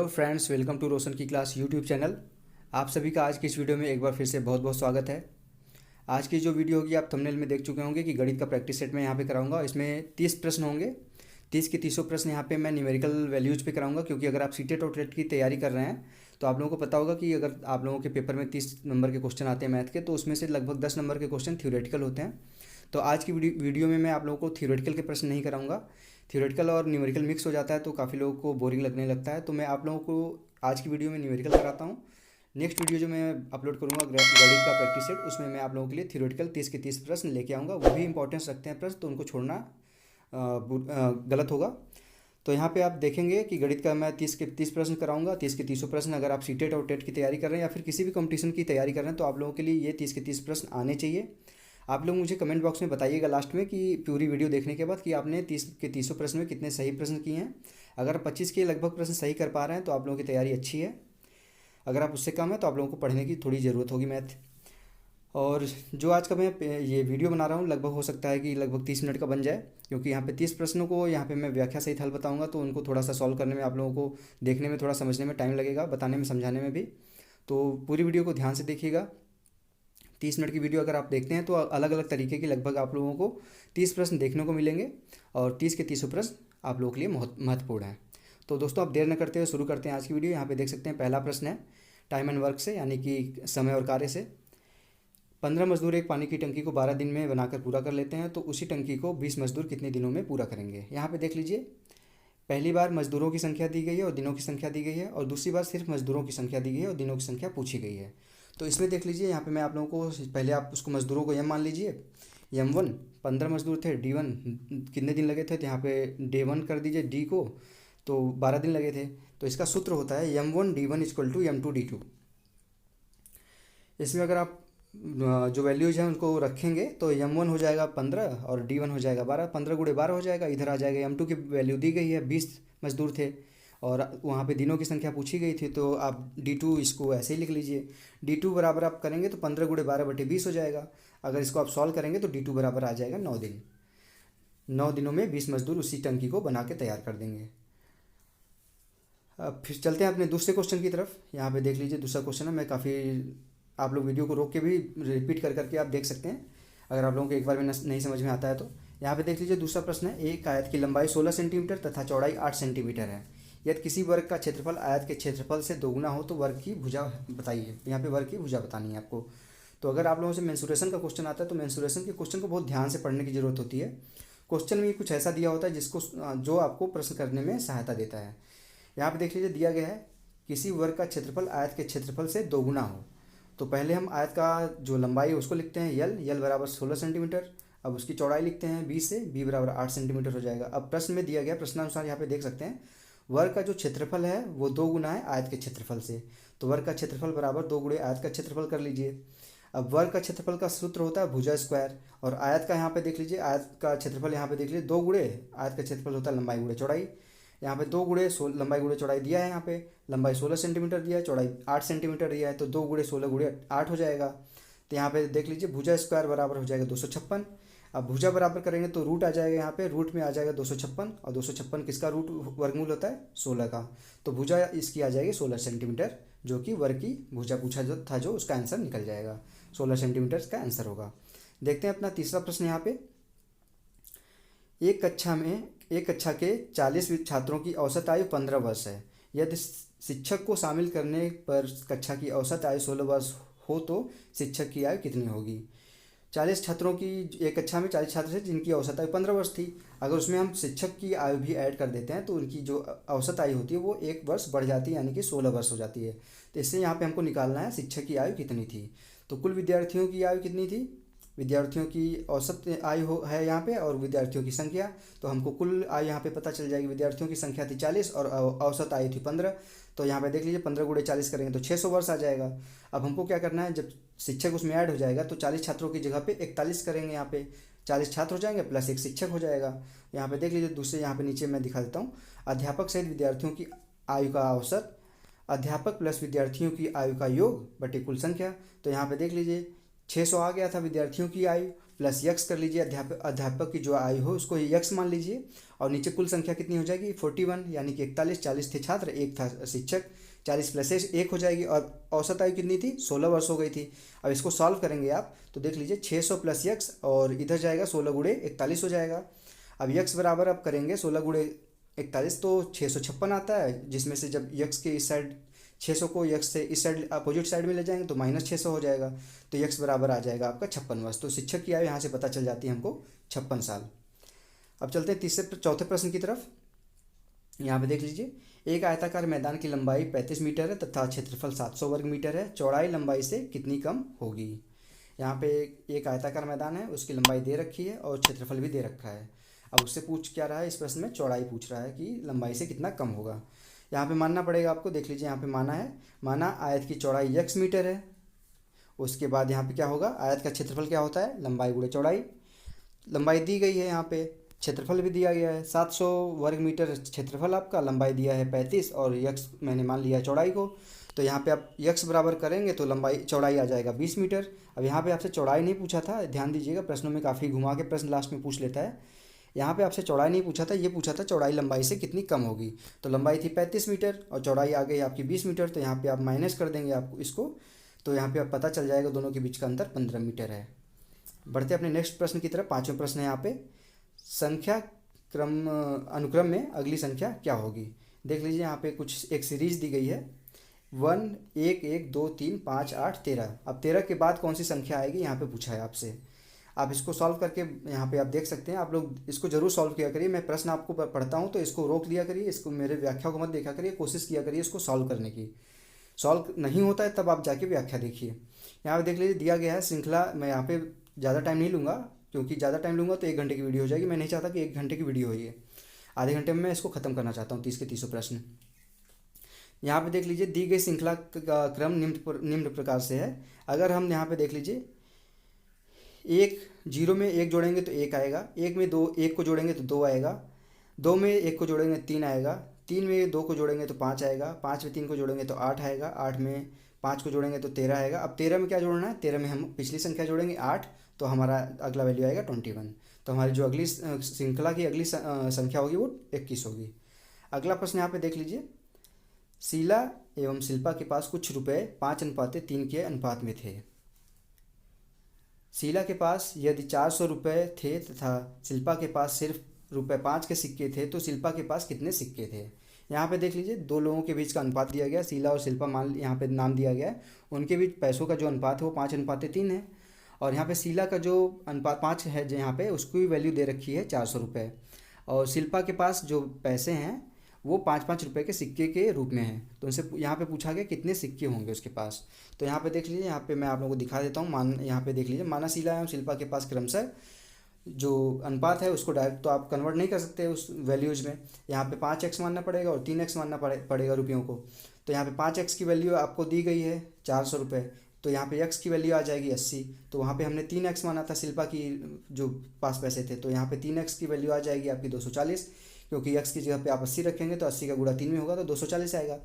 Hello friends, welcome to रोशन की class YouTube channel. आप सभी का आज की इस वीडियो में एक बार फिर से बहुत बहुत स्वागत है। आज की जो वीडियो होगी आप थंबनेल में देख चुके होंगे कि गणित का प्रैक्टिस सेट मैं यहाँ पे कराऊंगा। इसमें 30 प्रश्न होंगे। 30 के 30 प्रश्न यहाँ पे मैं न्यूमेरिकल वैल्यूज़ पे कराऊंगा, क्योंकि अगर आप सीटेट और टेट की तैयारी कर रहे हैं तो आप लोगों को पता होगा कि अगर आप लोगों के पेपर में 30 नंबर के क्वेश्चन आते हैं मैथ के, तो उसमें से लगभग 10 नंबर के क्वेश्चन थ्योरेटिकल होते हैं। तो आज की वीडियो में मैं आप लोगों को थ्योरेटिकल के प्रश्न नहीं कराऊंगा। थ्योरेटिकल और न्यूमेरिकल मिक्स हो जाता है तो काफ़ी लोगों को बोरिंग लगने लगता है, तो मैं आप लोगों को आज की वीडियो में न्यूमेरिकल कराता हूँ। नेक्स्ट वीडियो जो मैं अपलोड करूँगा गणित का प्रैक्टिस सेट, उसमें मैं आप लोगों के लिए थ्योरेटिकल 30 के 30 प्रश्न लेके आऊँगा। वो भी इंपॉर्टेंस रखते हैं प्रश्न, तो उनको छोड़ना गलत होगा। तो यहाँ पे आप देखेंगे कि गणित का मैं 30 के 30 प्रश्न कराऊंगा। 30 के 30 प्रश्न अगर आप सीटेट और टेट की तैयारी कर रहे हैं या फिर किसी भी कंपटीशन की तैयारी कर रहे हैं तो आप लोगों के लिए ये 30 के 30 प्रश्न आने चाहिए। आप लोग मुझे कमेंट बॉक्स में बताइएगा लास्ट में कि पूरी वीडियो देखने के बाद कि आपने 30 के 30 प्रश्न में कितने सही प्रश्न किए हैं। अगर 25 के लगभग प्रश्न सही कर पा रहे हैं तो आप लोगों की तैयारी अच्छी है। अगर आप उससे कम है तो आप लोगों को पढ़ने की थोड़ी ज़रूरत होगी मैथ। और जो आज का मैं ये वीडियो बना रहा हूँ लगभग हो सकता है कि लगभग 30 मिनट का बन जाए, क्योंकि यहाँ पे 30 प्रश्नों को यहाँ पे मैं व्याख्या सहित हल बताऊँगा, तो उनको थोड़ा सा सॉल्व करने में आप लोगों को देखने में थोड़ा समझने में टाइम लगेगा, बताने में समझाने में भी। तो पूरी वीडियो को ध्यान से देखिएगा। 30 मिनट की वीडियो अगर आप देखते हैं तो अलग अलग तरीके की लगभग आप लोगों को 30 प्रश्न देखने को मिलेंगे, और 30 के 30 प्रश्न आप लोगों के लिए बहुत महत्वपूर्ण है। तो दोस्तों, आप देर न करते हुए शुरू करते हैं आज की वीडियो। यहाँ पे देख सकते हैं पहला प्रश्न है टाइम एंड वर्क से, यानी कि समय और कार्य से। 15 मजदूर एक पानी की टंकी को 12 दिन में बनाकर पूरा कर लेते हैं, तो उसी टंकी को 20 मजदूर कितने दिनों में पूरा करेंगे। यहाँ पे देख लीजिए, पहली बार मजदूरों की संख्या दी गई है और दिनों की संख्या दी गई है, और दूसरी बार सिर्फ मजदूरों की संख्या दी गई है और दिनों की संख्या पूछी गई है। तो इसमें देख लीजिए, यहाँ पे मैं आप लोगों को पहले आप उसको मजदूरों को एम मान लीजिए। M1 15 मजदूर थे। D1 कितने दिन लगे थे, तो यहाँ पे D1 कर दीजिए डी को, तो 12 दिन लगे थे। तो इसका सूत्र होता है M1D1 इक्वल टू M2D2। इसमें अगर आप जो वैल्यूज हैं उनको रखेंगे तो M1 हो जाएगा 15 और D1 हो जाएगा 12। 15 गुणे 12 हो जाएगा। इधर आ जाएगा M2 की वैल्यू दी गई है 20 मजदूर थे, और वहाँ पे दिनों की संख्या पूछी गई थी, तो आप D2 इसको ऐसे ही लिख लीजिए। D2 बराबर आप करेंगे तो 15 गुणे 12 बटे 20 हो जाएगा। अगर इसको आप सॉल्व करेंगे तो D2 बराबर आ जाएगा 9 दिन। 9 दिनों में 20 मजदूर उसी टंकी को बना के तैयार कर देंगे। अब फिर चलते हैं अपने दूसरे क्वेश्चन की तरफ। यहाँ पे देख लीजिए, दूसरा क्वेश्चन है। मैं काफ़ी आप लोग वीडियो को रोक के भी रिपीट कर करके आप देख सकते हैं, अगर आप लोगों को एक बार में नहीं समझ में आता है तो। यहाँ पे देख लीजिए, दूसरा प्रश्न है। एक आयत की लंबाई 16 सेंटीमीटर तथा चौड़ाई 8 सेंटीमीटर है। यदि किसी वर्ग का क्षेत्रफल आयत के क्षेत्रफल से दोगुना हो तो वर्ग की भुजा बताइए। यहाँ पे वर्ग की भुजा बतानी है आपको। तो अगर आप लोगों से मेंसुरेशन का क्वेश्चन आता है तो मेंसुरेशन के क्वेश्चन को बहुत ध्यान से पढ़ने की जरूरत होती है। क्वेश्चन में कुछ ऐसा दिया होता है जिसको जो आपको प्रश्न करने में सहायता देता है। यहाँ पे देख लीजिए, दिया गया है किसी वर्ग का क्षेत्रफल आयत के क्षेत्रफल से दोगुना हो। तो पहले हम आयत का जो लंबाई है उसको लिखते हैं यल बराबर 16 सेंटीमीटर। अब उसकी चौड़ाई लिखते हैं बी से, बी बराबर 8 सेंटीमीटर हो जाएगा। अब प्रश्न में दिया गया, प्रश्नानुसार यहाँ पे देख सकते हैं वर्ग का जो क्षेत्रफल है वो 2 गुना है आयत के क्षेत्रफल से। तो वर्ग का क्षेत्रफल बराबर 2 गुणे आयत का क्षेत्रफल कर लीजिए। अब वर्ग का क्षेत्रफल का सूत्र होता है भुजा स्क्वायर, और आयत का यहाँ पे देख लीजिए, आयत का क्षेत्रफल यहाँ पे देख लीजिए 2 गुणे आयत का क्षेत्रफल होता है लंबाई गुणे चौड़ाई। यहाँ पे 2 गुणे लंबाई गुणे चौड़ाई दिया है। यहाँ पे लंबाई 16 सेंटीमीटर दिया है, चौड़ाई 8 सेंटीमीटर दिया है, तो 2 गुणे 16 गुणे 8 हो जाएगा। तो यहाँ पे देख लीजिए, भुजा स्क्वायर बराबर हो जाएगा 256। अब भुजा बराबर करेंगे तो रूट आ जाएगा, यहाँ पे रूट में आ जाएगा 256, और 256 किसका रूट वर्गमूल होता है 16 का। तो भुजा इसकी आ जाएगी 16 सेंटीमीटर, जो कि वर्ग की भुजा पूछा जो था, जो उसका आंसर निकल जाएगा 16 सेंटीमीटर का आंसर होगा। देखते हैं अपना तीसरा प्रश्न। यहाँ पे एक कक्षा के 40 छात्रों की औसत आयु 15 वर्ष है। यदि शिक्षक को शामिल करने पर कक्षा की औसत आयु 16 वर्ष हो तो शिक्षक की आयु कितनी होगी। 40 छात्रों की एक कक्षा में 40 छात्र थे जिनकी औसत आयु 15 वर्ष थी। अगर उसमें हम शिक्षक की आयु भी ऐड कर देते हैं तो उनकी जो औसत आयु होती है वो 1 वर्ष बढ़ जाती है, यानी कि 16 वर्ष हो जाती है। तो इससे यहाँ पे हमको निकालना है शिक्षक की आयु कितनी थी। तो कुल विद्यार्थियों की आयु कितनी थी, विद्यार्थियों की औसत आयु है यहाँ पे, और विद्यार्थियों की संख्या। तो हमको कुल आयु यहाँ पे पता चल जाएगी। विद्यार्थियों की संख्या थी 40 और औसत आयु थी 15। तो यहाँ पे देख लीजिए, 15 गुणे 40 करेंगे तो 600 वर्ष आ जाएगा। अब हमको क्या करना है, जब शिक्षक उसमें ऐड हो जाएगा तो 40 छात्रों की जगह पे 41 करेंगे। यहाँ पे 40 छात्र हो जाएंगे प्लस एक शिक्षक हो जाएगा। यहाँ पे देख लीजिए, दूसरे यहाँ पे नीचे मैं दिखा देता हूँ। अध्यापक सहित विद्यार्थियों की आयु का औसत, अध्यापक प्लस विद्यार्थियों की आयु का योग बटे कुल संख्या। तो यहाँ पे देख लीजिए, 600 आ गया था विद्यार्थियों की आयु प्लस यक्स कर लीजिए, अध्यापक की जो आयु हो उसको यक्स मान लीजिए, और नीचे कुल संख्या कितनी हो जाएगी 41, यानी कि 41, 40 थे छात्र, एक था शिक्षक, 40 प्लस एक हो जाएगी, और औसत आयु कितनी थी 16 वर्ष हो गई थी। अब इसको सॉल्व करेंगे आप तो देख लीजिए 600 प्लस यक्स और इधर जाएगा 16 गुणे 41 हो जाएगा। अब यक्स बराबर अब करेंगे 16 गुणे 41 तो 656 आता है, जिसमें से जब यक्स के इस साइड 600 को यक्स से इस साइड अपोजिट साइड में ले जाएंगे तो -600 हो जाएगा, तो यक्स बराबर आ जाएगा आपका 56 वर्ष। तो शिक्षक की आयु यहाँ से पता चल जाती है हमको 56 साल। अब चलते हैं चौथे प्रश्न की तरफ। यहाँ पे देख लीजिए, एक आयताकार मैदान की लंबाई 35 मीटर है तथा क्षेत्रफल 700 वर्ग मीटर है, चौड़ाई लंबाई से कितनी कम होगी। यहाँ पे एक आयताकार मैदान है, उसकी लंबाई दे रखी है और क्षेत्रफल भी दे रखा है। अब उससे पूछ क्या रहा है इस प्रश्न में, चौड़ाई पूछ रहा है कि लंबाई से कितना कम होगा। यहाँ पे मानना पड़ेगा आपको, देख लीजिए यहाँ पे माना आयत की चौड़ाई x मीटर है। उसके बाद यहाँ पे क्या होगा, आयत का क्षेत्रफल क्या होता है, लंबाई गुणे चौड़ाई। लंबाई दी गई है, यहाँ पे क्षेत्रफल भी दिया गया है 700 वर्ग मीटर क्षेत्रफल आपका, लंबाई दिया है 35 और यक्स मैंने मान लिया चौड़ाई को। तो यहाँ पे आप यक्स बराबर करेंगे तो चौड़ाई आ जाएगा 20 मीटर। अब यहाँ पे आपसे चौड़ाई नहीं पूछा था, ध्यान दीजिएगा प्रश्नों में काफ़ी घुमा के प्रश्न लास्ट में पूछ लेता है। यहाँ पे आपसे चौड़ाई नहीं पूछा था, ये पूछा था चौड़ाई लंबाई से कितनी कम होगी। तो लंबाई थी 35 मीटर और चौड़ाई आ गई आपकी 20 मीटर, तो यहाँ पे आप माइनस कर देंगे आपको इसको, तो यहाँ पे आप पता चल जाएगा दोनों के बीच का अंतर 15 मीटर है। बढ़ते अपने नेक्स्ट प्रश्न की तरफ। पाँचवें प्रश्न है यहाँ पे, संख्या अनुक्रम में अगली संख्या क्या होगी। देख लीजिए यहाँ पे कुछ एक सीरीज दी गई है 1 1 1 2 3 5 8 13। अब 13 के बाद कौन सी संख्या आएगी यहाँ पे पूछा है आपसे। आप इसको सॉल्व करके यहाँ पे आप देख सकते हैं, आप लोग इसको जरूर सॉल्व किया करिए। मैं प्रश्न आपको पढ़ता हूँ तो इसको रोक लिया करिए, इसको मेरे व्याख्या को मत देखा करिए, कोशिश किया करिए इसको सॉल्व करने की। सॉल्व नहीं होता है तब आप जाके व्याख्या देखिए। यहाँ पे देख लीजिए दिया गया है श्रृंखला, मैं यहाँ पे ज़्यादा टाइम नहीं लूँगा क्योंकि ज़्यादा टाइम लूँगा तो 1 घंटे की वीडियो हो जाएगी। मैं नहीं चाहता कि 1 घंटे की वीडियो हो, ये आधे घंटे में मैं इसको ख़त्म करना चाहता हूँ 30 के 30 प्रश्न। यहाँ पे देख लीजिए दी गई श्रृंखला का क्रम निम्न प्रकार से है। अगर हम यहाँ पे देख लीजिए 0 में 1 जोड़ेंगे तो 1 आएगा, 1 में 1 को जोड़ेंगे तो 2 आएगा, 2 में 1 को जोड़ेंगे 3 आएगा, 3 में 2 को जोड़ेंगे तो 5 आएगा, 5 में 3 को जोड़ेंगे तो 8 आएगा, 8 में 5 को जोड़ेंगे तो 13 आएगा। अब 13 में क्या जोड़ना है, 13 में हम पिछली संख्या जोड़ेंगे 8, तो हमारा अगला वैल्यू आएगा 21। तो हमारी जो अगली श्रृंखला की अगली संख्या होगी वो 21 होगी। अगला प्रश्न यहाँ पे देख लीजिए, शीला एवं शिल्पा के पास कुछ रुपए 5:3 के अनुपात में थे। शीला के पास यदि 400 रुपये थे तथा शिल्पा के पास सिर्फ ₹5 के सिक्के थे तो शिल्पा के पास कितने सिक्के थे। यहाँ पे देख लीजिए दो लोगों के बीच का अनुपात दिया गया, शीला और शिल्पा मान यहाँ पे नाम दिया गया है, उनके बीच पैसों का जो अनुपात है वो 5:3 है। और यहाँ पे शीला का जो अनुपात 5 है जो यहाँ पे उसकी वैल्यू दे रखी है 400 रुपये, और शिल्पा के पास जो पैसे हैं वो 5-5 रुपये के सिक्के के रूप में है। तो उनसे यहाँ पे पूछा गया कितने सिक्के होंगे उसके पास। तो यहाँ पे देख लीजिए, यहाँ पे मैं आप लोगों को दिखा देता हूँ। यहाँ पे देख लीजिए, माना शीला एवं शिल्पा के पास क्रमशः जो अनुपात है उसको डायरेक्ट तो आप कन्वर्ट नहीं कर सकते उस वैल्यूज़ में, यहाँ पे 5x मानना पड़ेगा और 3x मानना पड़ेगा रुपयों को। तो यहाँ पे 5x की वैल्यू आपको दी गई है 400 रुपये, तो यहाँ पे x की वैल्यू आ जाएगी 80। तो वहाँ पे हमने 3x माना था शिल्पा की जो पास पैसे थे, तो यहाँ पे 3x की वैल्यू आ जाएगी आपकी 240, क्योंकि x की जगह पे आप 80 रखेंगे तो 80 का गुणा 3 में होगा तो 240 आएगा।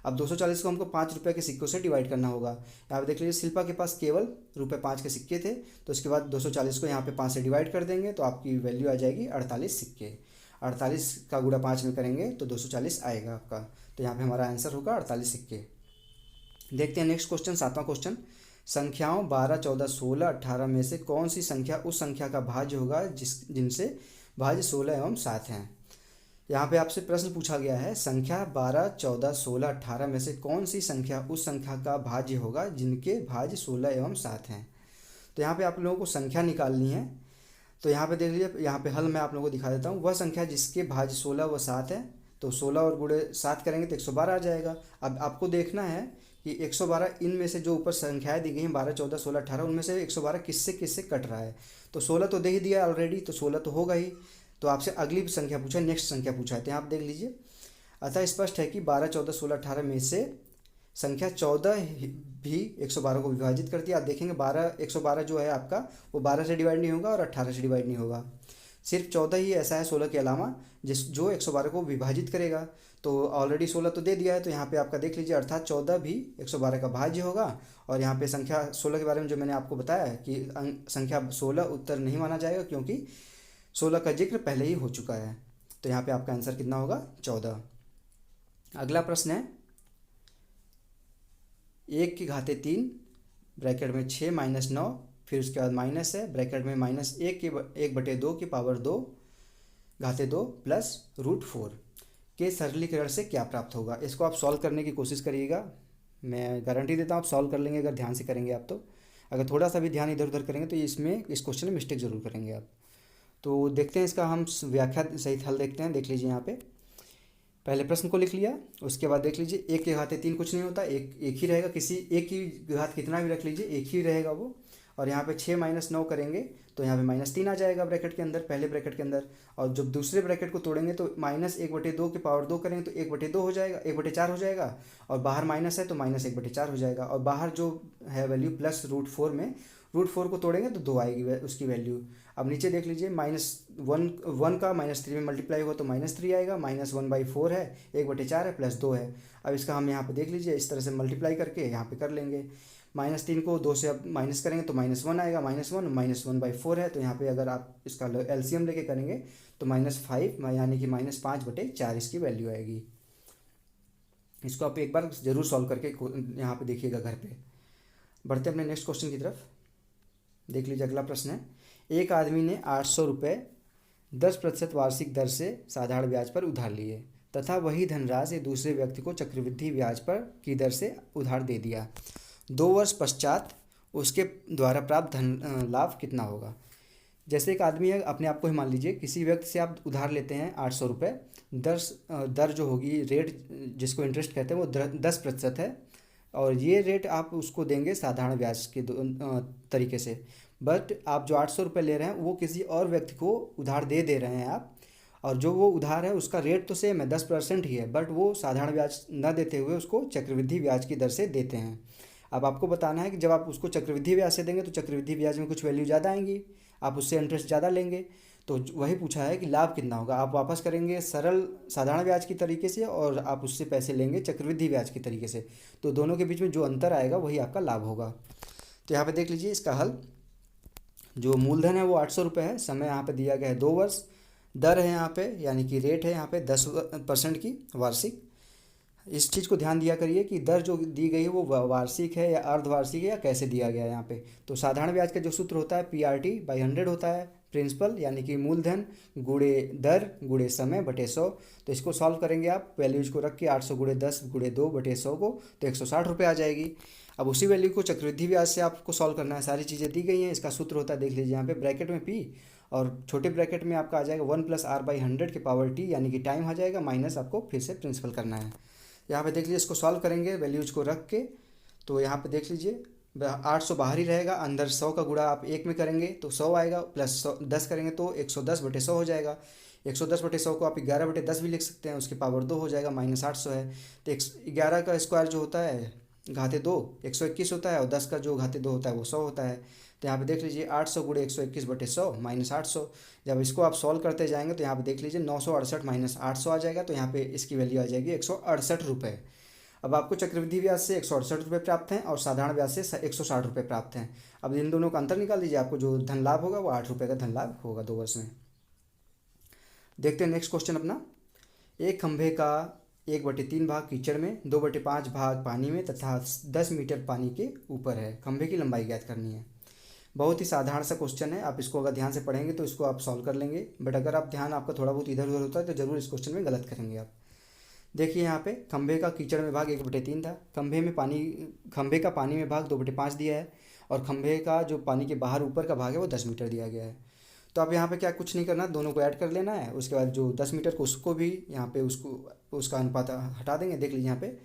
अब 240 को हमको 5 रुपये के सिक्कों से डिवाइड करना होगा। यहाँ पे देख लीजिए शिल्पा के पास केवल ₹5 के सिक्के थे, तो उसके बाद 240 को यहाँ पे 5 से डिवाइड कर देंगे तो आपकी वैल्यू आ जाएगी 48 सिक्के। 48 का गुणा 5 में करेंगे तो 240 आएगा आपका, तो यहाँ पे हमारा आंसर होगा 48 सिक्के। देखते हैं नेक्स्ट क्वेश्चन, 7वां क्वेश्चन, संख्याओं 12, 14, 16, 18 में से कौन सी संख्या उस संख्या का भाज्य होगा जिनसे भाज्य 16 एवं 7 हैं। यहाँ पे आपसे प्रश्न पूछा गया है, संख्या 12, 14, 16, 18 में से कौन सी संख्या उस संख्या का भाज्य होगा जिनके भाज्य 16 एवं 7 हैं। तो यहाँ पे आप लोगों को संख्या निकालनी है। तो यहाँ पे देख लीजिए, यहाँ पे हल मैं आप लोगों को दिखा देता हूँ। वह संख्या जिसके भाज्य 16 व 7 है, तो 16 और गुणे 7 करेंगे तो 112 आ जाएगा। अब आपको देखना है कि 112 इनमें से जो ऊपर संख्याएँ दी गई हैं 12, 14, 16, 18, उनमें से 112 किससे किससे कट रहा है। तो 16 तो दे ही दिया ऑलरेडी, तो 16 तो होगा ही। तो आपसे अगली संख्या पूछा है, नेक्स्ट संख्या पूछा है, तो यहाँ आप देख लीजिए, अतः स्पष्ट है कि 12, 14, 16, 18 में से संख्या 14 भी 112 को विभाजित करती है। आप देखेंगे 112 जो है आपका वो 12 से डिवाइड नहीं होगा और 18 से डिवाइड नहीं होगा, सिर्फ 14 ही ऐसा है 16 के अलावा जो 112 को विभाजित करेगा। तो ऑलरेडी 16 तो दे दिया है, तो यहाँ पे आपका देख लीजिए, अर्थात 14 भी 112 का भाज्य होगा। और यहाँ पे संख्या 16 के बारे में जो मैंने आपको बताया है कि संख्या 16 उत्तर नहीं माना जाएगा, क्योंकि 16 का जिक्र पहले ही हो चुका है। तो यहाँ पे आपका आंसर कितना होगा? 14। अगला प्रश्न है 1⁻³ ब्रैकेट में 6 - 9, फिर उसके बाद माइनस है ब्रैकेट में -1/2 की पावर 2 घाते 2 प्लस √4 के सरलीकरण से क्या प्राप्त होगा। इसको आप सॉल्व करने की कोशिश करिएगा, मैं गारंटी देता हूँ आप सॉल्व कर लेंगे अगर ध्यान से करेंगे आप तो। अगर थोड़ा सा भी ध्यान इधर उधर करेंगे तो इसमें इस क्वेश्चन में मिस्टेक ज़रूर करेंगे आप। तो देखते हैं इसका हम व्याख्या सहित हल देखते हैं। देख लीजिए यहाँ पे पहले प्रश्न को लिख लिया, उसके बाद देख लीजिए 1⁻³ कुछ नहीं होता, एक ही रहेगा, किसी एक की घात कितना भी रख लीजिए एक ही रहेगा वो। और यहाँ पे 6 - 9 करेंगे तो यहाँ पे -3 आ जाएगा ब्रैकेट के अंदर, पहले ब्रैकेट के अंदर। और जब दूसरे ब्रैकेट को तोड़ेंगे तो -1/2 की पावर 2 करेंगे तो 1/2 हो जाएगा, 1/4 हो जाएगा। और बाहर माइनस है तो -1/4 हो जाएगा। और बाहर जो है वैल्यू प्लस √4 में √4 को तोड़ेंगे तो 2 आएगी उसकी वैल्यू। अब नीचे देख लीजिए -1 का -3 में मल्टीप्लाई हुआ तो -3 आएगा, -1/4 है, 1/4 है, प्लस 2 है। अब इसका हम यहाँ पे देख लीजिए इस तरह से मल्टीप्लाई करके यहाँ पे कर लेंगे। -3 को 2 से अब माइनस करेंगे तो -1 आएगा, -1/4 है, तो यहाँ पे अगर आप इसका एलसीएम लेके करेंगे तो -5 यानी कि -5/4 इसकी वैल्यू आएगी। इसको आप एक बार ज़रूर सॉल्व करके यहाँ पे देखिएगा घर पे। बढ़ते हैं अपने नेक्स्ट क्वेश्चन की तरफ। देख लीजिए अगला प्रश्न है, एक आदमी ने 800 रुपये 10% वार्षिक दर से साधारण ब्याज पर उधार लिए तथा वही धनराशि दूसरे व्यक्ति को चक्रवृद्धि ब्याज पर की दर से उधार दे दिया। 2 वर्ष पश्चात उसके द्वारा प्राप्त धन लाभ कितना होगा। जैसे एक आदमी है, अपने आप को ही मान लीजिए, किसी व्यक्ति से आप उधार लेते हैं 800 रुपये, दर जो होगी रेट जिसको इंटरेस्ट कहते हैं वो 10% है। और ये रेट आप उसको देंगे साधारण ब्याज के तरीके से। बट आप जो 800 रुपये ले रहे हैं वो किसी और व्यक्ति को उधार दे रहे हैं आप, और जो वो उधार है उसका रेट तो सेम है 10% ही है, बट वो साधारण ब्याज न देते हुए उसको चक्रवृद्धि ब्याज की दर से देते हैं। अब आपको बताना है कि जब आप उसको चक्रवृद्धि ब्याज से देंगे तो चक्रवृद्धि ब्याज में कुछ वैल्यू ज़्यादा आएंगी, आप उससे इंटरेस्ट ज़्यादा लेंगे। तो वही पूछा है कि लाभ कितना होगा। आप वापस करेंगे सरल साधारण ब्याज की तरीके से और आप उससे पैसे लेंगे चक्रवृद्धि ब्याज की तरीके से, तो दोनों के बीच में जो अंतर आएगा वही आपका लाभ होगा। तो यहाँ पे देख लीजिए इसका हल, जो मूलधन है वो 800 रुपये है, समय यहाँ पे दिया गया है 2 वर्ष, दर है यहाँ पे यानी कि रेट है यहाँ पे 10% की वार्षिक। इस चीज़ को ध्यान दिया करिए कि दर जो दी गई है वो वार्षिक है या अर्धवार्षिक है या कैसे दिया गया है यहाँ पे। तो साधारण ब्याज का जो सूत्र होता है PRT/100 होता है, प्रिंसिपल यानी कि मूलधन गुणे दर गुणे समय बटे 100। तो इसको सॉल्व करेंगे आप, वैल्यूज को रख के 800 × 10 × 2 बटे 100 को, तो 160 रुपये आ जाएगी। अब उसी वैल्यू को चक्रवृद्धि ब्याज से आपको सॉल्व करना है, सारी चीज़ें दी गई हैं। इसका सूत्र होता है, देख लीजिए यहाँ पे ब्रैकेट में P और छोटे ब्रैकेट में आपका आ जाएगा 1 + R/100 की पावर T यानी कि टाइम आ जाएगा, माइनस आपको फिर से प्रिंसिपल करना है। यहाँ पे देख लीजिए इसको सॉल्व करेंगे वैल्यूज को रख के, तो यहाँ पे देख लीजिए 800 बाहर ही रहेगा, अंदर 100 का गुणा आप 1 में करेंगे तो 100 आएगा, प्लस 10 करेंगे तो 110/100 हो जाएगा। 110/100 को आप 11/10 भी लिख सकते हैं, उसकी पावर 2 हो जाएगा, -800 है। तो 11 का स्क्वायर जो होता है घाते 2 121 होता है, और 10 का जो घाते 2 होता है वो 100 होता है। तो यहाँ पे देख लीजिए 800 × 121/100 -800। जब इसको आप सॉल्व करते जाएंगे तो यहाँ पे देख लीजिए 968 - 800 आ जाएगा, तो यहाँ पे इसकी वैल्यू आ जाएगी 168 रुपये। अब आपको चक्रवृद्धि ब्याज से 168 रुपये प्राप्त हैं और साधारण ब्याज से 160 रुपये प्राप्त हैं। अब इन दोनों का अंतर निकाल दीजिए, आपको जो धन लाभ होगा वो 8 रुपये का धन लाभ होगा 2 वर्ष में। देखते हैं नेक्स्ट क्वेश्चन अपना, एक खंभे का 1/3 भाग कीचड़ में, 2/5 भाग पानी में तथा 10 मीटर पानी के ऊपर है, खंभे की लंबाई ज्ञात करनी है। बहुत ही साधारण सा क्वेश्चन है, आप इसको अगर ध्यान से पढ़ेंगे तो इसको आप सॉल्व कर लेंगे, बट अगर आप ध्यान आपका थोड़ा बहुत इधर उधर होता है तो ज़रूर इस क्वेश्चन में गलत करेंगे आप। देखिए यहाँ पे खंभे का कीचड़ में भाग 1/3 था, खंभे का पानी में भाग 2/5 दिया है, और खंभे का जो पानी के बाहर ऊपर का भाग है वो 10 मीटर दिया गया है। तो अब यहाँ पे क्या कुछ नहीं करना, दोनों को ऐड कर लेना है, उसके बाद जो 10 मीटर को उसको भी यहाँ पे उसका अनुपात हटा देंगे। देख लीजिए यहाँ पे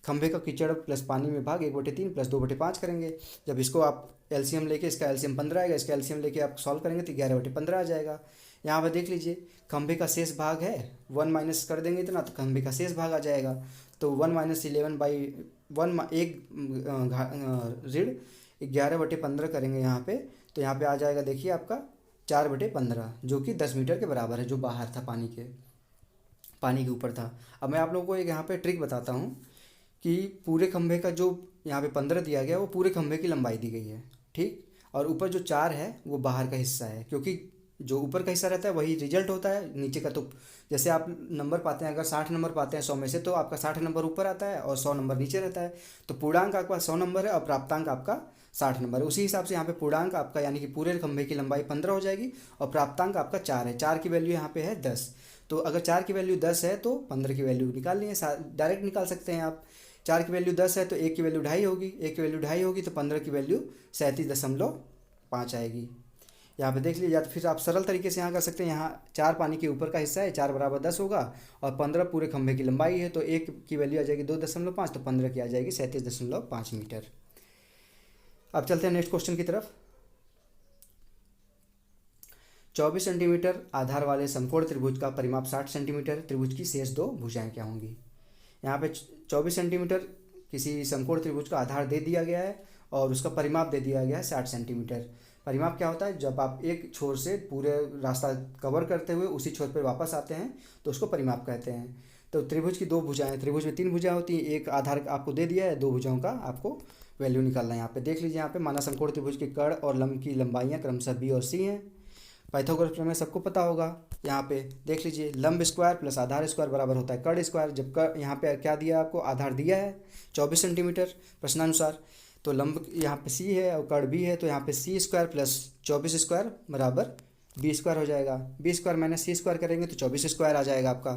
खंभे का कीचड़ प्लस पानी में भाग 1/3 प्लस 2/5 करेंगे। जब इसको आप एलसीएम लेके, इसका एलसीएम 15 आएगा, इसका एलसीएम लेके आप सॉल्व करेंगे तो 11/15 आ जाएगा। यहाँ पर देख लीजिए खंभे का शेष भाग है, 1 माइनस कर देंगे इतना तो खंभे का शेष भाग आ जाएगा। तो 1 - 11/1 एक ऋण 11/15 करेंगे यहाँ पे, तो यहाँ पे आ जाएगा देखिए आपका 4/15, जो कि 10 मीटर के बराबर है, जो बाहर था पानी के। पानी के ऊपर था। अब मैं आप लोगों को एक यहाँ पे ट्रिक बताता हूँ कि पूरे खंभे का जो यहाँ पे 15 दिया गया वो पूरे खंभे की लंबाई दी गई है, ठीक। और ऊपर जो 4 है वो बाहर का हिस्सा है, क्योंकि जो ऊपर का हिस्सा रहता है वही रिजल्ट होता है, नीचे का तो जैसे आप नंबर पाते हैं, अगर 60 नंबर पाते हैं 100 में से, तो आपका 60 नंबर ऊपर आता है और 100 नंबर नीचे रहता है। तो पूर्णांक आपका 100 नंबर है और प्राप्तांक आपका 60 नंबर है। उसी हिसाब से यहाँ पे पूर्णांक आपका यानी कि पूरे खंभे की लंबाई 15 हो जाएगी और प्राप्तांक आपका 4 है। 4 की वैल्यू यहाँ पे है 10। तो अगर 4 की वैल्यू 10 है तो 15 की वैल्यू निकालनी है, डायरेक्ट निकाल सकते हैं आप। 4 की वैल्यू 10 है तो 1 की वैल्यू 2.5 होगी, 1 की वैल्यू 2.5 होगी तो 15 की वैल्यू 37.5 आएगी। यहाँ पे देख लीजिए, या तो फिर आप सरल तरीके से यहाँ कर सकते हैं, यहाँ 4 पानी के ऊपर का हिस्सा है, 4 बराबर 10 होगा और 15 पूरे खंभे की लंबाई है, तो 1 की वैल्यू आ जाएगी 2.5, तो 15 की आ जाएगी 37.5 मीटर। अब चलते हैं नेक्स्ट क्वेश्चन की तरफ। 24 सेंटीमीटर आधार वाले समकोण त्रिभुज का परिमाप 60 सेंटीमीटर, त्रिभुज की शेष दो भुजाएं क्या होंगी। यहाँ पे 24 सेंटीमीटर किसी समकोण त्रिभुज का आधार दे दिया गया है और उसका परिमाप दे दिया गया है 60 सेंटीमीटर। परिमाप क्या होता है, जब आप एक छोर से पूरे रास्ता कवर करते हुए उसी छोर पर वापस आते हैं तो उसको परिमाप कहते हैं। तो त्रिभुज की दो भुजाएं, त्रिभुज में 3 भुजाएं होती हैं, एक आधार आपको दे दिया है, 2 भुजाओं का आपको वैल्यू निकालना है। यहाँ पे देख लीजिए, यहाँ पे माना समकोण त्रिभुज के कर्ण और लंब की लंबाइयाँ क्रमशः बी और सी हैं। पाइथागोरस प्रमेय सबको पता होगा। यहाँ पे देख लीजिए, लंब स्क्वायर प्लस आधार स्क्वायर बराबर होता है कर्ण स्क्वायर। जब यहाँ पे क्या दिया है आपको, आधार दिया है 24 सेंटीमीटर प्रश्नानुसार, तो लंब यहाँ पे सी है और कर्ण बी है, तो यहाँ पे सी स्क्वायर प्लस 24 स्क्वायर बराबर बी स्क्वायर हो जाएगा। बी स्क्वायर माइनस सी स्क्वायर करेंगे तो 24 स्क्वायर आ जाएगा आपका।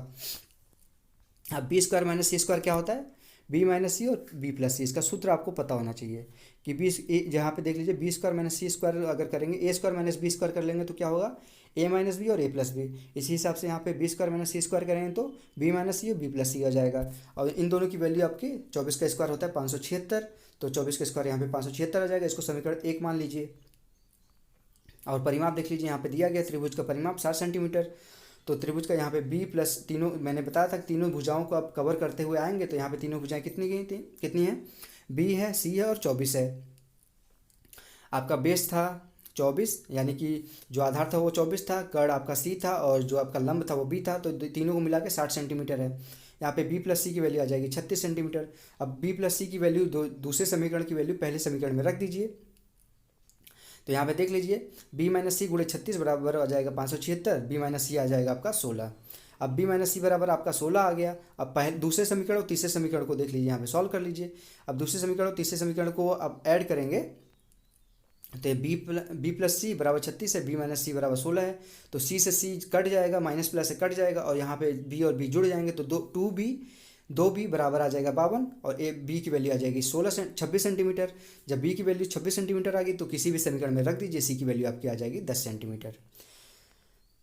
अब बी स्क्वायर माइनस सी स्क्वायर क्या होता है, बी माइनस सी और बी प्लस सी। इसका सूत्र आपको पता होना चाहिए कि बी, जहाँ पे देख लीजिए बी स्क्वायर माइनस सी स्क्वायर अगर करेंगे, ए स्क्वायर माइनस बी स्क्वायर कर लेंगे तो क्या होगा, ए माइनस बी और ए प्लस बी। इसी हिसाब से यहाँ पे बी स्क्वायर माइनस सी स्क्वायर करेंगे तो बी माइनस सी और बी प्लस सी आ जाएगा। और इन दोनों की वैल्यू आपकी 24 का स्क्वायर होता है 576, तो 24 का स्क्वायर यहाँ पे 576 आ जाएगा। इसको समीकरण 1 मान लीजिए। और परिमाप देख लीजिए, यहाँ पे दिया गया त्रिभुज का परिमाप 60 सेंटीमीटर। तो त्रिभुज का यहाँ पे बी प्लस तीनों, मैंने बताया था तीनों भुजाओं को आप कवर करते हुए आएंगे, तो यहाँ पे तीनों भुजाएं कितनी गई थी, कितनी है, बी है, सी है और 24 है। आपका बेस था 24, यानी कि जो आधार था वो 24 था, कर्ण आपका सी था और जो आपका लंब था वो बी था, तो तीनों को मिला के 60 सेंटीमीटर है। यहाँ पे बी प्लस सी की वैल्यू आ जाएगी 36 सेंटीमीटर। अब बी प्लस सी की वैल्यू दूसरे समीकरण की वैल्यू पहले समीकरण में रख दीजिए। तो यहाँ पे देख लीजिए, बी माइनस सी गुणे 36 बराबर आ जाएगा 576, बी माइनस सी आ जाएगा आपका 16। अब बी माइनस सी बराबर आपका 16 आ गया। अब पहले दूसरे समीकरण और तीसरे समीकरण को देख लीजिए, यहाँ पे सॉल्व कर लीजिए। अब दूसरे समीकरण और तीसरे समीकरण को अब ऐड करेंगे तो बी प्लस सी बराबर 36 है, बी माइनस सी बराबर 16 है। तो सी से सी कट जाएगा, माइनस प्लस से कट जाएगा और यहाँ पे बी और बी जुड़ जाएंगे, तो 2b बराबर आ जाएगा 52 और ए बी की वैल्यू आ जाएगी 26 सेंटीमीटर। जब बी की वैल्यू 26 सेंटीमीटर आ गई तो किसी भी समीकरण में रख दीजिए, सी की वैल्यू आपकी आ जाएगी 10 सेंटीमीटर।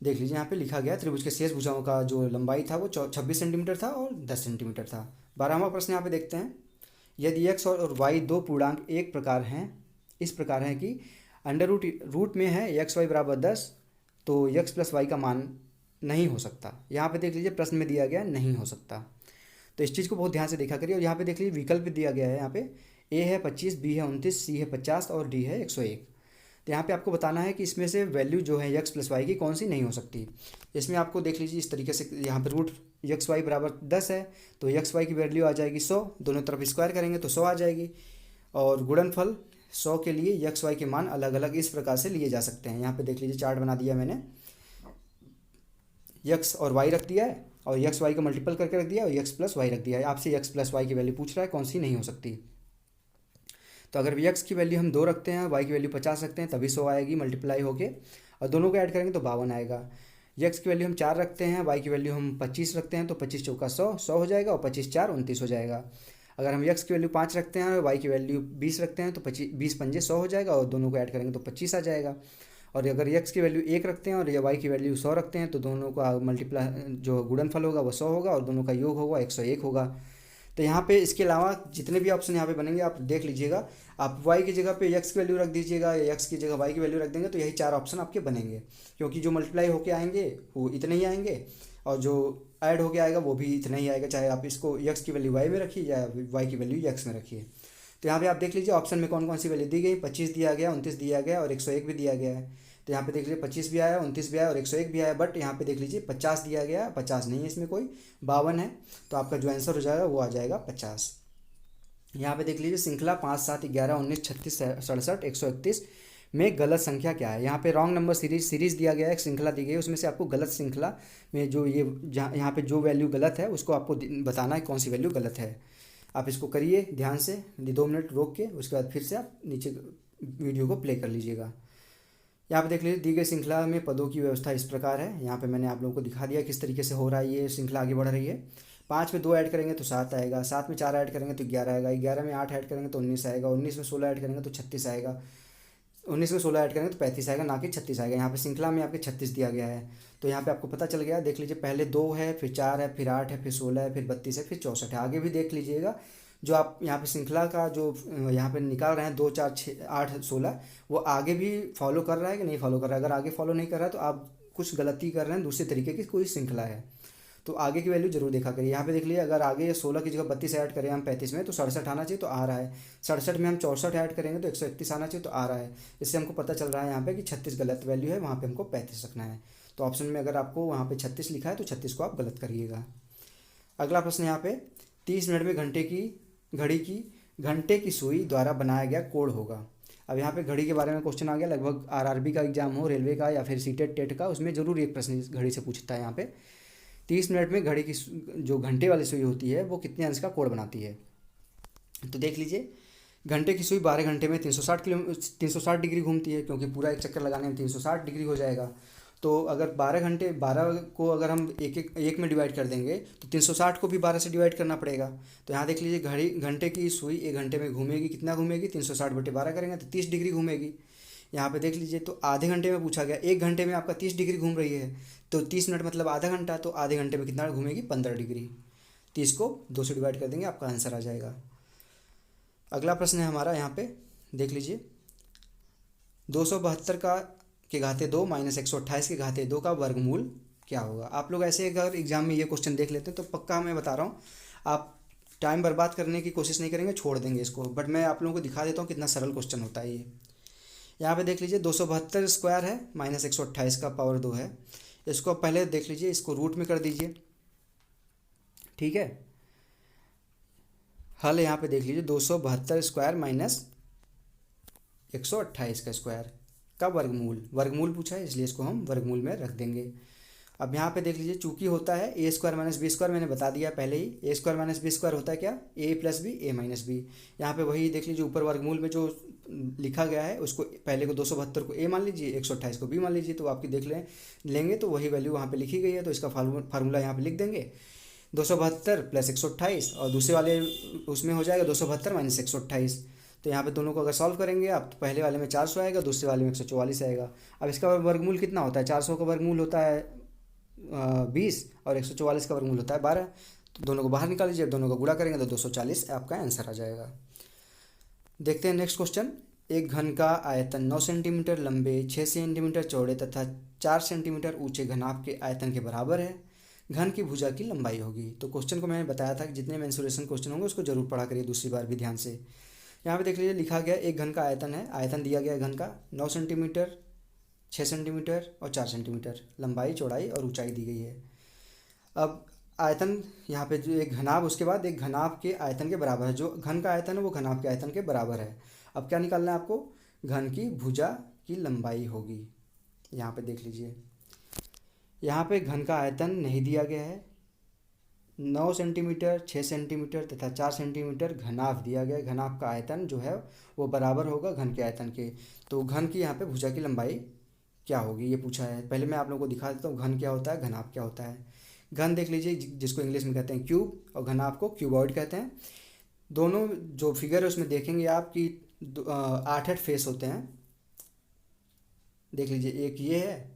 देख लीजिए, यहाँ पे लिखा गया त्रिभुज के शेष भुजाओं का जो लंबाई था वो 26 सेंटीमीटर था और 10 सेंटीमीटर था। 12वां प्रश्न यहाँ पे देखते हैं। यदि x और y दो पूर्णांक इस प्रकार हैं कि अंडर रूट में है एक्स वाई बराबर 10, तो x प्लस वाई का मान नहीं हो सकता। यहाँ पे देख लीजिए प्रश्न में दिया गया नहीं हो सकता, तो इस चीज़ को बहुत ध्यान से देखा करिए। और यहाँ पे देख लीजिए विकल्प दिया गया है, यहाँ पे a है 25, b है 29, c है 50 और d है 101। तो यहाँ पे आपको बताना है कि इसमें से वैल्यू जो है x प्लस वाई की कौन सी नहीं हो सकती। इसमें आपको देख लीजिए इस तरीके से, यहाँ पे रूट एक्स वाई बराबर 10 है तो एक्स वाई की वैल्यू आ जाएगी 100, दोनों तरफ स्क्वायर करेंगे तो 100 आ जाएगी। और गुणनफल 100 के लिए एक्स वाई के मान अलग अलग इस प्रकार से लिए जा सकते हैं। यहाँ पे देख लीजिए चार्ट बना दिया मैंने, एक्स और वाई रख दिया है और एक्स वाई का मल्टीपल करके रख दिया और एक्स प्लस वाई रख दिया है। आपसे एक्स प्लस वाई की वैल्यू पूछ रहा है कौन सी नहीं हो सकती। तो अगर एक्स की वैल्यू हम 2 रखते हैं, वाई की वैल्यू 50 रखते हैं, तभी 100 आएगी मल्टीप्लाई होके, और दोनों को ऐड करेंगे तो 52 आएगा। एक्स की वैल्यू हम 4 रखते हैं, वाई की वैल्यू हम 25 रखते हैं, तो 25 चौका 100 हो जाएगा और 25 4 29 हो जाएगा। अगर हम एक्स की वैल्यू 5 रखते हैं और वाई की वैल्यू 20 रखते हैं तो 20 पंजे 100 हो जाएगा और दोनों को ऐड करेंगे तो 25 आ जाएगा। और अगर एक्स की वैल्यू 1 रखते हैं और वाई की वैल्यू 100 रखते हैं तो दोनों का मल्टीप्लाई जो गुणनफल होगा वो 100 होगा और दोनों का योग होगा 101 होगा। तो यहाँ पे इसके अलावा जितने भी ऑप्शन यहाँ पे बनेंगे आप देख लीजिएगा, आप y की जगह पे x की वैल्यू रख दीजिएगा या x की जगह y की वैल्यू रख देंगे तो यही 4 ऑप्शन आपके बनेंगे, क्योंकि जो मल्टीप्लाई होके आएंगे वो इतने ही आएंगे और जो ऐड होके आएगा वो भी इतना ही आएगा, चाहे आप इसको x की वैल्यू y में रखिए या y की वैल्यू x में रखिए। तो यहाँ पे आप देख लीजिए ऑप्शन में कौन कौन सी वैल्यू दी गई, 25 दिया गया, 29 दिया गया और 101 भी दिया गया है। तो यहाँ पे देख लीजिए 25 भी आया, 29 भी आया और 101 भी आया, बट यहाँ पे देख लीजिए 50 दिया गया, 50 नहीं है इसमें कोई, 52 है। तो आपका जो आंसर हो जाएगा वो आ जाएगा 50। यहाँ पे देख लीजिए श्रृंखला 5, 7, 11, 19, 36, 67, 131 में गलत संख्या क्या है। यहाँ पे रॉन्ग नंबर सीरीज दिया गया है, एक श्रृंखला दी गई है, उसमें से आपको गलत श्रृंखला में जो ये जहाँ यहाँ पे जो वैल्यू गलत है उसको आपको बताना है कौन सी वैल्यू गलत है। आप इसको करिए ध्यान से 2 मिनट रोक के, उसके बाद फिर से आप नीचे वीडियो को प्ले कर लीजिएगा। यहाँ पे देख लीजिए दी गई श्रृंखला में पदों की व्यवस्था इस प्रकार है। यहाँ पे मैंने आप लोगों को दिखा दिया किस तरीके से हो रहा है, ये श्रृंखला आगे बढ़ रही है। 5 में 2 ऐड करेंगे तो 7 आएगा, 7 में 4 ऐड करेंगे तो 11 आएगा, 11 में 8 ऐड करेंगे तो 19 आएगा, 19 में 16 ऐड करेंगे तो 36 आएगा, 19 में 16 ऐड करेंगे तो 35 आएगा, ना कि 36 आएगा। यहाँ पे श्रृंखला में आपके 36 दिया गया है, तो यहाँ पे आपको पता चल गया। देख लीजिए पहले 2 है, फिर 4 है, फिर 8 है, फिर 16 है, फिर 32 है, फिर 64 है। आगे भी देख लीजिएगा जो आप यहाँ पे श्रृंखला का जो यहाँ पे निकाल रहे हैं 2, 4, 6, 8, 16, वो आगे भी फॉलो कर रहा है कि नहीं फॉलो कर रहा है। अगर आगे फॉलो नहीं कर रहा है तो आप कुछ गलती कर रहे हैं, दूसरे तरीके की कोई श्रृंखला है, तो आगे की वैल्यू जरूर देखा करिए। यहाँ पे देख लीजिए अगर आगे 16 की जगह 32 ऐड करें हम 35 में तो 67 आना चाहिए, तो आ रहा है। 67 में हम 64 ऐड करेंगे तो 131 आना चाहिए, तो आ रहा है। इससे हमको पता चल रहा है यहाँ पे कि 36 गलत वैल्यू है, वहाँ पे हमको 35 रखना है। तो ऑप्शन में अगर आपको वहाँ पे 36 लिखा है तो 36 को आप गलत करिएगा। अगला प्रश्न यहाँ पे 30 मिनट में घंटे की सुई द्वारा बनाया गया कोण होगा। अब यहाँ पे घड़ी के बारे में क्वेश्चन आ गया, लगभग आरआरबी का एग्जाम हो, रेलवे का या फिर सीटेट टेट का, उसमें जरूर एक प्रश्न इस घड़ी से पूछता है। यहाँ पे 30 मिनट में घड़ी की जो घंटे वाली सुई होती है वो कितने अंश का कोण बनाती है। तो देख लीजिए घंटे की सुई 12 घंटे में 360 डिग्री घूमती है, क्योंकि पूरा एक चक्कर लगाने में 360 डिग्री हो जाएगा। तो अगर 12 को अगर हम एक में डिवाइड कर देंगे तो 360 को भी 12 से डिवाइड करना पड़ेगा। तो यहाँ देख लीजिए घंटे की सुई 1 घंटे में घूमेगी, कितना घूमेगी, 360/12 करेंगे तो 30 डिग्री घूमेगी। यहाँ पे देख लीजिए तो आधे घंटे में पूछा गया, 1 घंटे में आपका 30 डिग्री घूम रही है, तो 30 मिनट मतलब आधा घंटा, तो आधे घंटे में कितना घूमेगी, 15 डिग्री। 30 को 2 से डिवाइड कर देंगे, आपका आंसर आ जाएगा। अगला प्रश्न है हमारा, यहाँ पे देख लीजिए 272 के घाते 2 माइनस 128 के घाते 2 का वर्गमूल क्या होगा। आप लोग ऐसे अगर एग्जाम में ये क्वेश्चन देख लेते हैं तो पक्का मैं बता रहा हूँ आप टाइम बर्बाद करने की कोशिश नहीं करेंगे, छोड़ देंगे इसको। बट मैं आप लोगों को दिखा देता हूँ कितना सरल क्वेश्चन होता है ये। यहाँ पे देख लीजिए 272 स्क्वायर है माइनस 128 का पावर 2 है। इसको पहले देख लीजिए, इसको रूट में कर दीजिए, ठीक है। हल यहाँ पे देख लीजिए 272 स्क्वायर माइनस 128 का स्क्वायर का वर्गमूल पूछा है, इसलिए इसको हम वर्गमूल में रख देंगे। अब यहाँ पे देख लीजिए चूंकि होता है ए स्क्वायर माइनस बी स्क्वायर, मैंने बता दिया पहले ही, ए स्क्वायर माइनस बी स्क्वायर होता है क्या, ए प्लस बी, ए माइनस बी। यहाँ पे वही देख लीजिए ऊपर वर्गमूल में जो लिखा गया है उसको पहले को 272 को ए मान लीजिए, 128 को बी मान लीजिए, तो आपकी देख लेंगे तो वही वैल्यू वहाँ पे लिखी गई है, तो इसका फार्मूला यहाँ पे लिख देंगे 272 प्लस 128, और दूसरे वाले उसमें हो जाएगा 272 माइनस 128। तो यहाँ पे दोनों को अगर सॉल्व करेंगे आप तो पहले वाले में 400 आएगा, दूसरे वाले में 144 आएगा। अब इसका वर्गमूल कितना होता है, 400 का वर्गमूल होता है 20 और 144 का वर्गमूल होता है 12। तो दोनों को बाहर निकाल लीजिए, दोनों को गुणा करेंगे तो 240 आपका आंसर आ जाएगा। देखते हैं नेक्स्ट क्वेश्चन। एक घन का आयतन 9 सेंटीमीटर लंबे, 6 सेंटीमीटर चौड़े तथा 4 सेंटीमीटर ऊंचे घनाभ के आयतन के बराबर है। घन की भुजा की लंबाई होगी। तो क्वेश्चन को मैंने बताया था कि जितने मेंसुरेशन क्वेश्चन होंगे उसको जरूर पढ़ा करिए दूसरी बार भी ध्यान से। यहाँ पे देख लीजिए लिखा गया एक घन का आयतन है, आयतन दिया गया घन का 9 सेंटीमीटर, 6 सेंटीमीटर और 4 सेंटीमीटर लंबाई, चौड़ाई और ऊंचाई दी गई है। अब आयतन यहाँ पे जो एक घनाभ, उसके बाद एक घनाभ के आयतन के बराबर है, जो घन का आयतन है वो घनाभ के आयतन के बराबर है। अब क्या निकालना है आपको, घन की भुजा की लंबाई होगी। यहाँ पे देख लीजिए, यहाँ पे घन का आयतन नहीं दिया गया है, 9 सेंटीमीटर, 6 सेंटीमीटर तथा 4 सेंटीमीटर घनाभ दिया गया है। घनाभ का आयतन जो है वो बराबर होगा घन के आयतन के। तो घन की यहाँ पे भुजा की लंबाई क्या होगी ये पूछा है। पहले मैं आप लोगों को दिखा देता हूँ घन क्या होता है, घनाभ क्या होता है। घन देख लीजिए जिसको इंग्लिश में कहते हैं क्यूब, और घनाभ को क्यूबॉइड कहते हैं। दोनों जो फिगर है उसमें देखेंगे आप कि 8 फेस होते हैं। देख लीजिए एक ये है,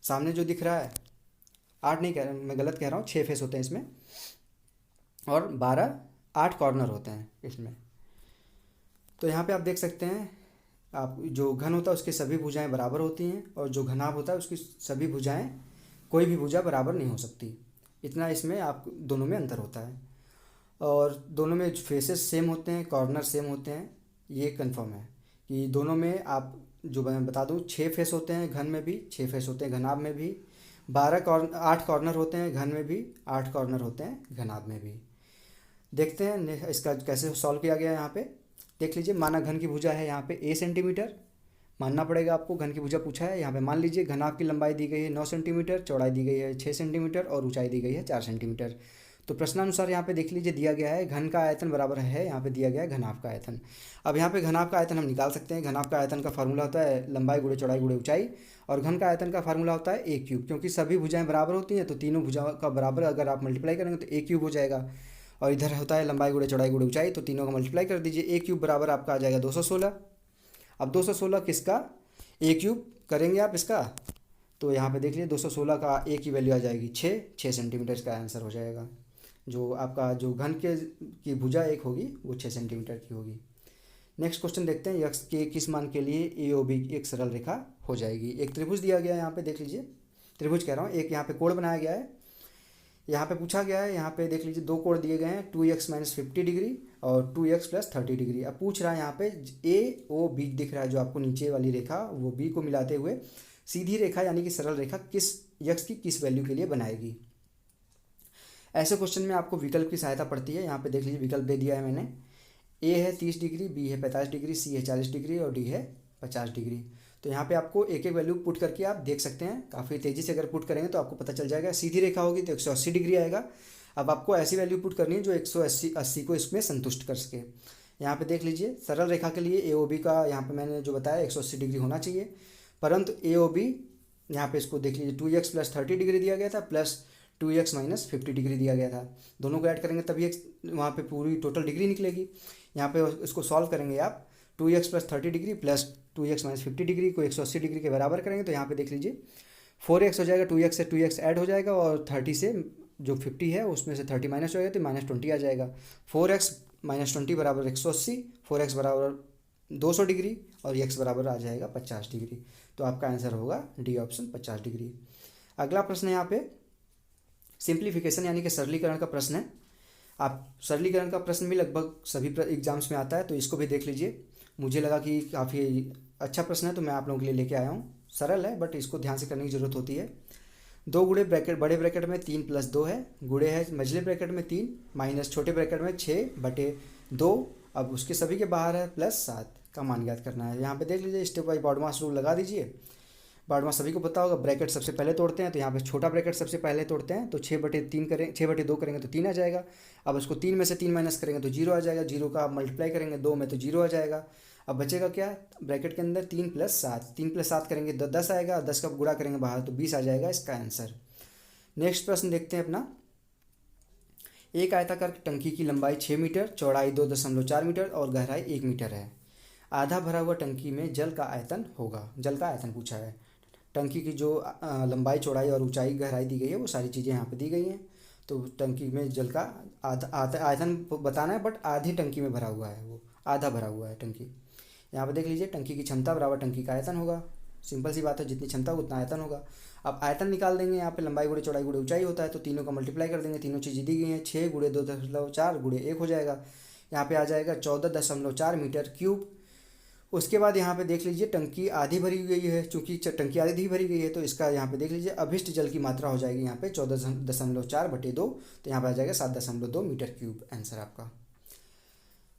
सामने जो दिख रहा है 8 नहीं कह रहा मैं, गलत कह रहा हूँ, 6 फेस होते हैं इसमें, और 8 कॉर्नर होते हैं इसमें। तो यहाँ पे आप देख सकते हैं, आप जो घन होता है उसकी सभी भुजाएं बराबर होती हैं, और जो घनाभ होता है उसकी सभी भुजाएं, कोई भी भुजा बराबर नहीं हो सकती। इतना इसमें आप दोनों में अंतर होता है, और दोनों में फेसेस सेम होते हैं, कॉर्नर सेम होते हैं। ये कंफर्म है कि दोनों में आप जो मैं बता दूँ, 6 फेस होते हैं घन में भी, 6 फेस होते हैं घनाभ में भी, 8 कॉर्नर होते हैं घन में भी, 8 कॉर्नर होते हैं घनाभ में भी। देखते हैं इसका कैसे सॉल्व किया गया है। यहाँ पे देख लीजिए, माना घन की भुजा है यहाँ पे a सेंटीमीटर, मानना पड़ेगा आपको, घन की भुजा पूछा है। यहाँ पे मान लीजिए घनाभ की लंबाई दी गई है 9 सेंटीमीटर, चौड़ाई दी गई है 6 सेंटीमीटर और ऊंचाई दी गई है 4 सेंटीमीटर। तो प्रश्नानुसार यहाँ पे देख लीजिए दिया गया है घन का आयतन बराबर है, यहाँ पे दिया गया है घनाभ का आयतन। अब यहाँ पे घनाभ का आयतन हम निकाल सकते हैं। घनाभ का आयतन का फार्मूला होता है लंबाई गुणे चौड़ाई गुणे ऊंचाई, और घन का आयतन का फार्मूला होता है a³ क्योंकि सभी भुजाएं बराबर होती हैं तो तीनों भुजाओं का बराबर अगर आप मल्टीप्लाई करेंगे तो a³ हो जाएगा। और इधर होता है लंबाई गुणे चौड़ाई गुणे ऊंचाई, तो तीनों का मल्टीप्लाई कर दीजिए, a³ बराबर आपका आ जाएगा 216। अब 216 किसका, a³ करेंगे आप इसका, तो यहाँ पे देख लीजिए 216 का a की वैल्यू आ जाएगी 6 सेंटीमीटर का आंसर हो जाएगा। जो आपका जो घन के की भुजा एक होगी वो 6 सेंटीमीटर की होगी। नेक्स्ट क्वेश्चन देखते हैं, यक्स के किस मान के लिए AOB एक सरल रेखा हो जाएगी। एक त्रिभुज दिया गया है यहाँ पे, देख लीजिए त्रिभुज कह रहा हूँ, एक यहाँ पे कोण बनाया गया है। यहाँ पे पूछा गया है, यहाँ पे देख लीजिए दो कोण दिए गए हैं, 2x - 50 डिग्री और 2x + 30 डिग्री। अब पूछ रहा है यहाँ पे AOB दिख रहा है जो आपको नीचे वाली रेखा, वो B को मिलाते हुए सीधी रेखा यानी कि सरल रेखा किस यक्स की किस वैल्यू के लिए बनाएगी। ऐसे क्वेश्चन में आपको विकल्प की सहायता पड़ती है। यहाँ पे देख लीजिए विकल्प दे दिया है मैंने, A है 30 डिग्री, B है 45 डिग्री, C है 40 डिग्री और D है 50 डिग्री। तो यहाँ पे आपको एक एक वैल्यू पुट करके आप देख सकते हैं, काफ़ी तेज़ी से अगर पुट करेंगे तो आपको पता चल जाएगा। सीधी रेखा होगी तो 180 डिग्री आएगा। अब आपको ऐसी वैल्यू पुट करनी है जो 180 को इसमें संतुष्ट कर सके। यहाँ पे देख लीजिए सरल रेखा के लिए AOB का यहाँ पे मैंने जो बताया 180 डिग्री होना चाहिए, परंतु AOB यहाँ पे इसको देख लीजिए 2x + 30 डिग्री दिया गया था प्लस 2x - 50 डिग्री दिया गया था। दोनों को ऐड करेंगे तभी वहाँ पे पूरी टोटल डिग्री निकलेगी। यहाँ पे इसको सॉल्व करेंगे आप, 2x + 30 degree plus 2x - 50 degree को 180 डिग्री के बराबर करेंगे तो यहाँ पे देख लीजिए 4x हो जाएगा, 2x से 2x ऐड हो जाएगा और 30 से जो 50 है उसमें से 30 माइनस हो जाएगा तो -20 आ जाएगा। 4x - 20 बराबर 180, 4x बराबर 200 डिग्री और x बराबर आ जाएगा 50 डिग्री। तो आपका आंसर होगा डी ऑप्शन 50 डिग्री। अगला प्रश्न है यहाँ पे सिंप्लीफिकेशन यानी कि सरलीकरण का प्रश्न है। आप सरलीकरण का प्रश्न भी लगभग सभी एग्जाम्स में आता है तो इसको भी देख लीजिए। मुझे लगा कि काफ़ी अच्छा प्रश्न है तो मैं आप लोगों के लिए लेके आया हूँ। सरल है बट इसको ध्यान से करने की ज़रूरत होती है। 2 गुणे ब्रैकेट बड़े ब्रैकेट में 3 + 2 है, गुणे है मझले ब्रैकेट में 3 माइनस छोटे ब्रैकेट में 6/2। अब उसके सभी के बाहर है +7 का मान ज्ञात करना है। यहाँ पे देख लीजिए स्टेप बाई बॉडमास रूल लगा दीजिए। बॉडमास सभी को पता होगा, ब्रैकेट सबसे पहले तोड़ते हैं तो यहाँ पे छोटा ब्रैकेट सबसे पहले तोड़ते हैं तो 6/3 करें, 6/2 करेंगे तो 3 आ जाएगा। अब उसको 3 में से 3 माइनस करेंगे तो 0 आ जाएगा, 0 का मल्टीप्लाई करेंगे 2 में तो 0 आ जाएगा। अब बचेगा क्या, ब्रैकेट के अंदर 3 + 7, 3 + 7 करेंगे तो 10 आएगा, 10 का गुणा करेंगे बाहर तो 20 आ जाएगा इसका आंसर। नेक्स्ट प्रश्न देखते हैं अपना, एक आयताकार टंकी की लंबाई 6 मीटर, चौड़ाई 2.4 मीटर और गहराई 1 मीटर है। आधा भरा हुआ टंकी में जल का आयतन होगा। जल का आयतन पूछा है। टंकी की जो लंबाई चौड़ाई और ऊंचाई गहराई दी गई है वो सारी चीज़ें यहाँ पे दी गई हैं। तो टंकी में जल का आयतन बताना है, बट आधी टंकी में भरा हुआ है, वो आधा भरा हुआ है टंकी। यहाँ पे देख लीजिए टंकी की क्षमता बराबर टंकी का आयतन होगा। सिंपल सी बात है, जितनी क्षमता उतना आयतन होगा। अब आयतन निकाल देंगे, यहाँ पे लंबाई गुणे चौड़ाई गुणे ऊंचाई होता है तो तीनों का मल्टीप्लाई कर देंगे। तीनों चीज़ें दी गई हैं, 6 × 2.4 × 1 हो जाएगा। यहाँ पे आ जाएगा 14.4 मीटर क्यूब। उसके बाद यहाँ पे देख लीजिए टंकी आधी भरी गई है, चूँकि टंकी आधी भरी गई है तो इसका यहाँ पे देख लीजिए अभिष्ट जल की मात्रा हो जाएगी यहाँ पे 14.4/2, तो यहाँ पे आ जाएगा 7.2 मीटर क्यूब आंसर आपका।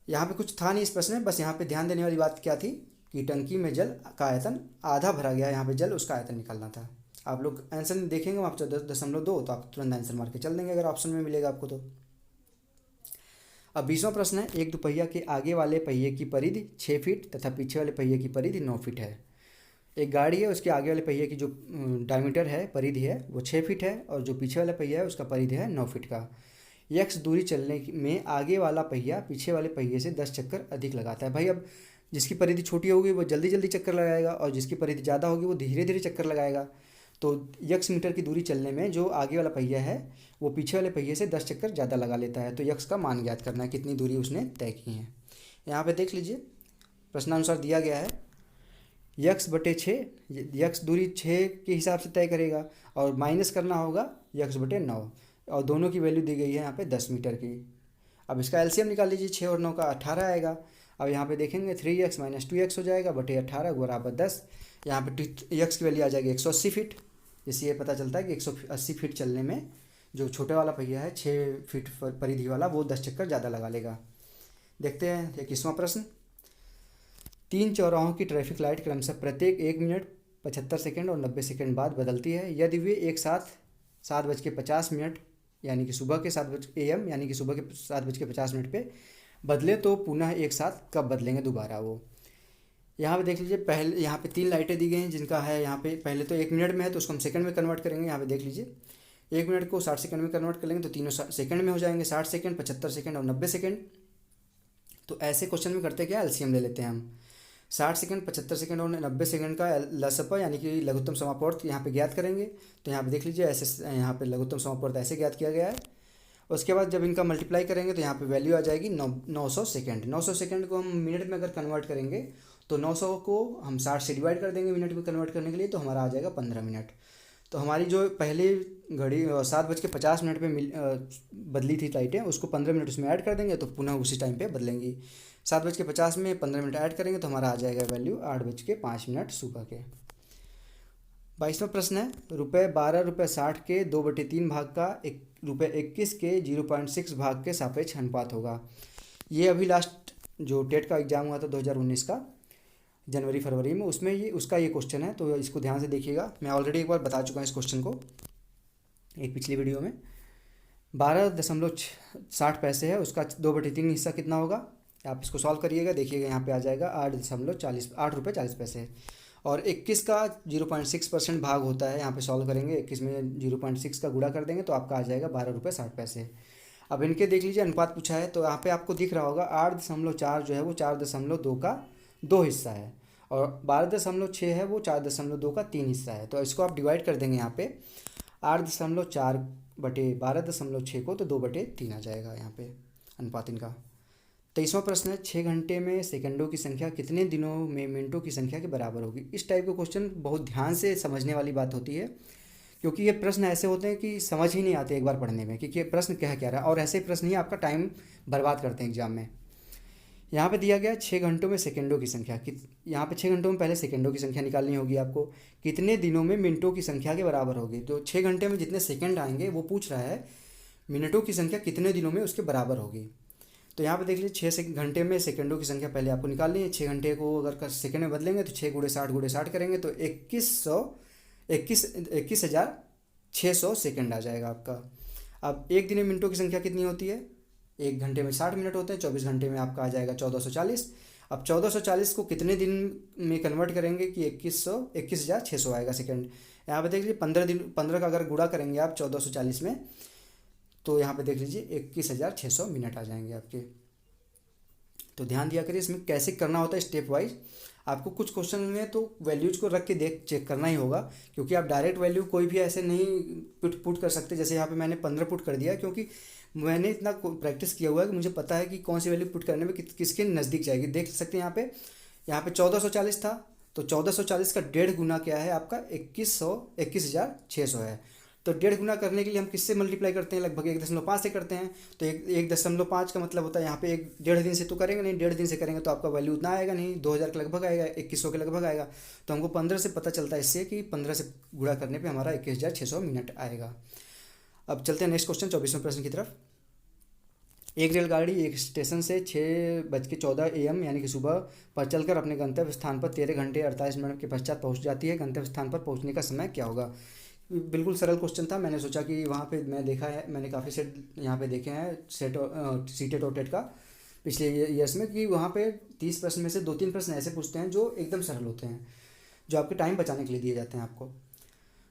यहाँ पे कुछ था नहीं इस प्रश्न में, बस यहाँ पे ध्यान देने वाली बात क्या थी कि टंकी में जल का आयतन आधा भरा गया है, यहाँ पे जल उसका आयतन निकालना था। आप लोग आंसर देखेंगे वहाँ पर 14.2 तो आप तुरंत आंसर मार के चल देंगे अगर ऑप्शन में मिलेगा आपको तो। अब 20वां प्रश्न है, एक दुपहिया के आगे वाले पहिए की परिधि 6 फीट तथा पीछे वाले पहिए की परिधि 9 फीट है। एक गाड़ी है, उसके आगे वाले पहिए की जो डायमीटर है, परिधि है, वो 6 फीट है और जो पीछे वाला पहिया है उसका परिधि है 9 फीट का। यक्स दूरी चलने में आगे वाला पहिया पीछे वाले पहिए से 10 चक्कर अधिक लगाता है। भाई अब जिसकी परिधि छोटी होगी वो जल्दी जल्दी चक्कर लगाएगा और जिसकी परिधि ज़्यादा होगी वो धीरे धीरे चक्कर लगाएगा। तो यक्स मीटर की दूरी चलने में जो आगे वाला पहिया है वो पीछे वाले पहिए से 10 चक्कर ज़्यादा लगा लेता है। तो यक्स का मान ज्ञात करना है, कितनी दूरी उसने तय की है। यहाँ पे देख लीजिए प्रश्नानुसार दिया गया है x/6, यक्स दूरी 6 के हिसाब से तय करेगा और माइनस करना होगा x/9 और दोनों की वैल्यू दी गई है यहाँ पे 10 मीटर की। अब इसका एलसीएम निकाल लीजिए, 6 और 9 का 18 आएगा। अब यहाँ पे देखेंगे 3x माइनस 2x हो जाएगा बटे 18 बराबर 10। यहाँ पे x की वैल्यू आ जाएगी 180 फीट। इससे ये पता चलता है कि 180 फीट चलने में जो छोटे वाला पहिया है 6 फीट परिधि वाला वो 10 चक्कर ज़्यादा लगा लेगा। देखते हैं 21वां प्रश्न। 3 चौराहों की ट्रैफिक लाइट क्रमशः प्रत्येक 1 मिनट 75 सेकेंड और 90 सेकेंड बाद बदलती है। यदि वे एक साथ 7:50 यानी कि सुबह के 7 AM यानी कि सुबह के 7:50 पे बदले तो पुनः एक साथ कब बदलेंगे दोबारा वो। यहाँ पे देख लीजिए, पहले यहाँ पे 3 लाइटें दी गई हैं जिनका है यहाँ पे पहले तो 1 मिनट में है तो उसको हम सेकंड में कन्वर्ट करेंगे। यहाँ पे देख लीजिए 1 मिनट को 60 सेकंड में कन्वर्ट कर लेंगे तो तीनों सेकंड में हो जाएंगे, 60 सेकंड 75 सेकंड और 90 सेकंड। तो ऐसे क्वेश्चन में करते क्या, एलसीएम ले लेते हैं हम। 60 सेकंड 75 सेकंड और 90 सेकंड का लसप यानी कि लघुत्तम समापवर्त यहाँ पे ज्ञात करेंगे। तो यहाँ पे देख लीजिए ऐसे यहाँ पे लघुत्तम समापवर्त ऐसे ज्ञात किया गया है। उसके बाद जब इनका मल्टीप्लाई करेंगे तो यहाँ पे वैल्यू आ जाएगी 900 सेकंड। 900 सेकंड को हम मिनट में अगर कन्वर्ट करेंगे तो 900 को हम 60 से डिवाइड कर देंगे मिनट में कन्वर्ट करने के लिए, तो हमारा आ जाएगा 15 मिनट। तो हमारी जो पहले घड़ी 7:50 पे बदली थी लाइटें, उसको 15 मिनट उसमें ऐड कर देंगे तो पुनः उसी टाइम पे बदलेंगी। 7:50 में 15 मिनट ऐड करेंगे तो हमारा आ जाएगा वैल्यू 8:05 सुबह के। 22वां प्रश्न है, ₹12.60 के 2/3 भाग का ₹21 के 0.6 भाग के सापेक्ष अनुपात होगा। ये अभी लास्ट जो टेट का एग्ज़ाम हुआ था 2019 का जनवरी फरवरी में, उसमें ये क्वेश्चन है। तो इसको ध्यान से देखिएगा, मैं ऑलरेडी एक बार बता चुका हूँ इस क्वेश्चन को एक पिछली वीडियो में। 12.60 पैसे है, उसका 2/3 हिस्सा कितना होगा, आप इसको सॉल्व करिएगा। देखिएगा यहाँ पे आ जाएगा 8 रुपये 40 पैसे। और 21 का 0.6% भाग होता है, यहाँ पे सॉल्व करेंगे 21 में 0.6 का गुणा कर देंगे तो आपका आ जाएगा 12 रुपये 60 पैसे। अब इनके देख लीजिए अनुपात पूछा है, तो यहाँ पे आपको दिख रहा होगा 8.4 जो है वो 4.2 का 2 हिस्सा है और 12.6 है वो 4.2 का 3 हिस्सा है। तो इसको आप डिवाइड कर देंगे यहाँ पे 8.4 बटे 12.6 को, तो 2/3 आ जाएगा यहाँ पे अनुपात इनका। 23वां प्रश्न है, 6 घंटे में सेकंडों की संख्या कितने दिनों में मिनटों की संख्या के बराबर होगी। इस टाइप के क्वेश्चन बहुत ध्यान से समझने वाली बात होती है, क्योंकि ये प्रश्न ऐसे होते हैं कि समझ ही नहीं आते एक बार पढ़ने में कि ये प्रश्न कह क्या रहा है, और ऐसे प्रश्न ही आपका टाइम बर्बाद करते हैं एग्जाम में। यहाँ पे दिया गया 6 घंटों में सेकंडों की संख्या, यहाँ पे 6 घंटों में पहले सेकंडों की संख्या निकालनी होगी आपको, कितने दिनों में मिनटों की संख्या के बराबर होगी। तो 6 घंटे में जितने सेकंड आएंगे वो पूछ रहा है मिनटों की संख्या कितने दिनों में उसके बराबर होगी। तो यहाँ पे देख लीजिए 6 घंटे में सेकंडों की संख्या पहले आपको निकालनी है। 6 घंटे को अगर सेकंड में बदलेंगे तो 6 × 60 करेंगे तो 21,600 सेकंड आ जाएगा आपका। अब एक दिन में मिनटों की संख्या कितनी होती है, 1 घंटे में 60 मिनट होते हैं, 24 घंटे में आपका आ जाएगा 1440। अब 1440 को कितने दिन में कन्वर्ट करेंगे कि 21,600 आएगा सेकंड। यहाँ पे देख लीजिए 15 का अगर गुणा करेंगे आप 1440 में तो यहाँ पे देख लीजिए 21,600 मिनट आ जाएंगे आपके। तो ध्यान दिया करिए इसमें कैसे करना होता है स्टेप वाइज। आपको कुछ क्वेश्चन में तो वैल्यूज को रख के चेक करना ही होगा, क्योंकि आप डायरेक्ट वैल्यू कोई भी ऐसे नहीं पुट कर सकते। जैसे यहाँ पे मैंने 15 पुट कर दिया, क्योंकि मैंने इतना प्रैक्टिस किया हुआ है कि मुझे पता है कि कौन सी वैल्यू पुट करने में किसके नज़दीक जाएगी। देख सकते हैं यहाँ पे 1440 था, तो 1440 का 1.5 गुना क्या है आपका 21,600 है। तो 1.5 गुना करने के लिए हम किससे मल्टीप्लाई करते हैं, लगभग 1.5 से करते हैं। तो 1.5 का मतलब होता है यहाँ पे 1.5 दिन से तो करेंगे नहीं, 1.5 दिन से करेंगे तो आपका वैल्यू उतना आएगा नहीं, 2000 के लगभग आएगा, 2100 के लगभग आएगा। तो हमको 15 से पता चलता है इससे कि 15 से गुणा करने पर हमारा 21,600 मिनट आएगा। अब चलते हैं नेक्स्ट क्वेश्चन 24वें प्रश्न की तरफ। एक रेलगाड़ी एक स्टेशन से 6:14 AM यानी कि सुबह पर चलकर अपने गंतव्य स्थान पर 13 घंटे 48 मिनट के पश्चात पहुंच जाती है। गंतव्य स्थान पर पहुंचने का समय क्या होगा। बिल्कुल सरल क्वेश्चन था। मैंने सोचा कि वहाँ पे मैंने काफ़ी सेट यहाँ पे देखे हैं सीटेट और टेट का पिछले ईयर्स में, कि वहाँ पे 30 प्रश्न में से 2-3 प्रश्न ऐसे पूछते हैं जो एकदम सरल होते हैं, जो आपके टाइम बचाने के लिए दिए जाते हैं आपको।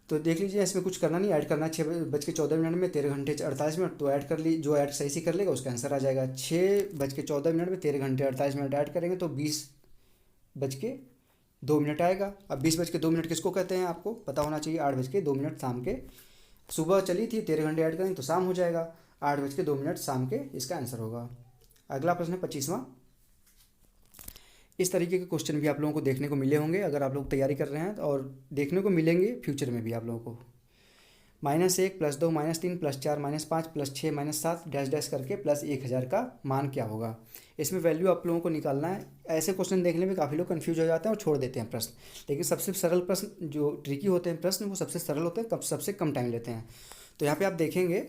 तो देख लीजिए इसमें कुछ करना नहीं, ऐड करना 6:14 में 13 घंटे 48 मिनट। तो ऐड कर ली, जो ऐड सही से कर लेगा उसका आंसर आ जाएगा। 6:14 में 13 घंटे 48 मिनट ऐड करेंगे तो 20:02 आएगा। अब 20:02 किसको कहते हैं आपको पता होना चाहिए। 8:02 शाम के, सुबह चली थी 13 घंटे ऐड करेंगे तो शाम हो जाएगा। 8:02 शाम के इसका आंसर होगा। अगला प्रश्न है 25वां। इस तरीके के क्वेश्चन भी आप लोगों को देखने को मिले होंगे अगर आप लोग तैयारी कर रहे हैं, और देखने को मिलेंगे फ्यूचर में भी आप लोगों को। -1 +2 -3 +4 -5 +6 -7 डैश डैश करके +1000 का मान क्या होगा। इसमें वैल्यू आप लोगों को निकालना है। ऐसे क्वेश्चन देखने में काफ़ी लोग कंफ्यूज हो जाते हैं और छोड़ देते हैं प्रश्न, लेकिन सबसे सरल प्रश्न जो ट्रिकी होते हैं प्रश्न वो सबसे सरल होते हैं, कब सबसे कम टाइम लेते हैं। तो यहाँ पे आप देखेंगे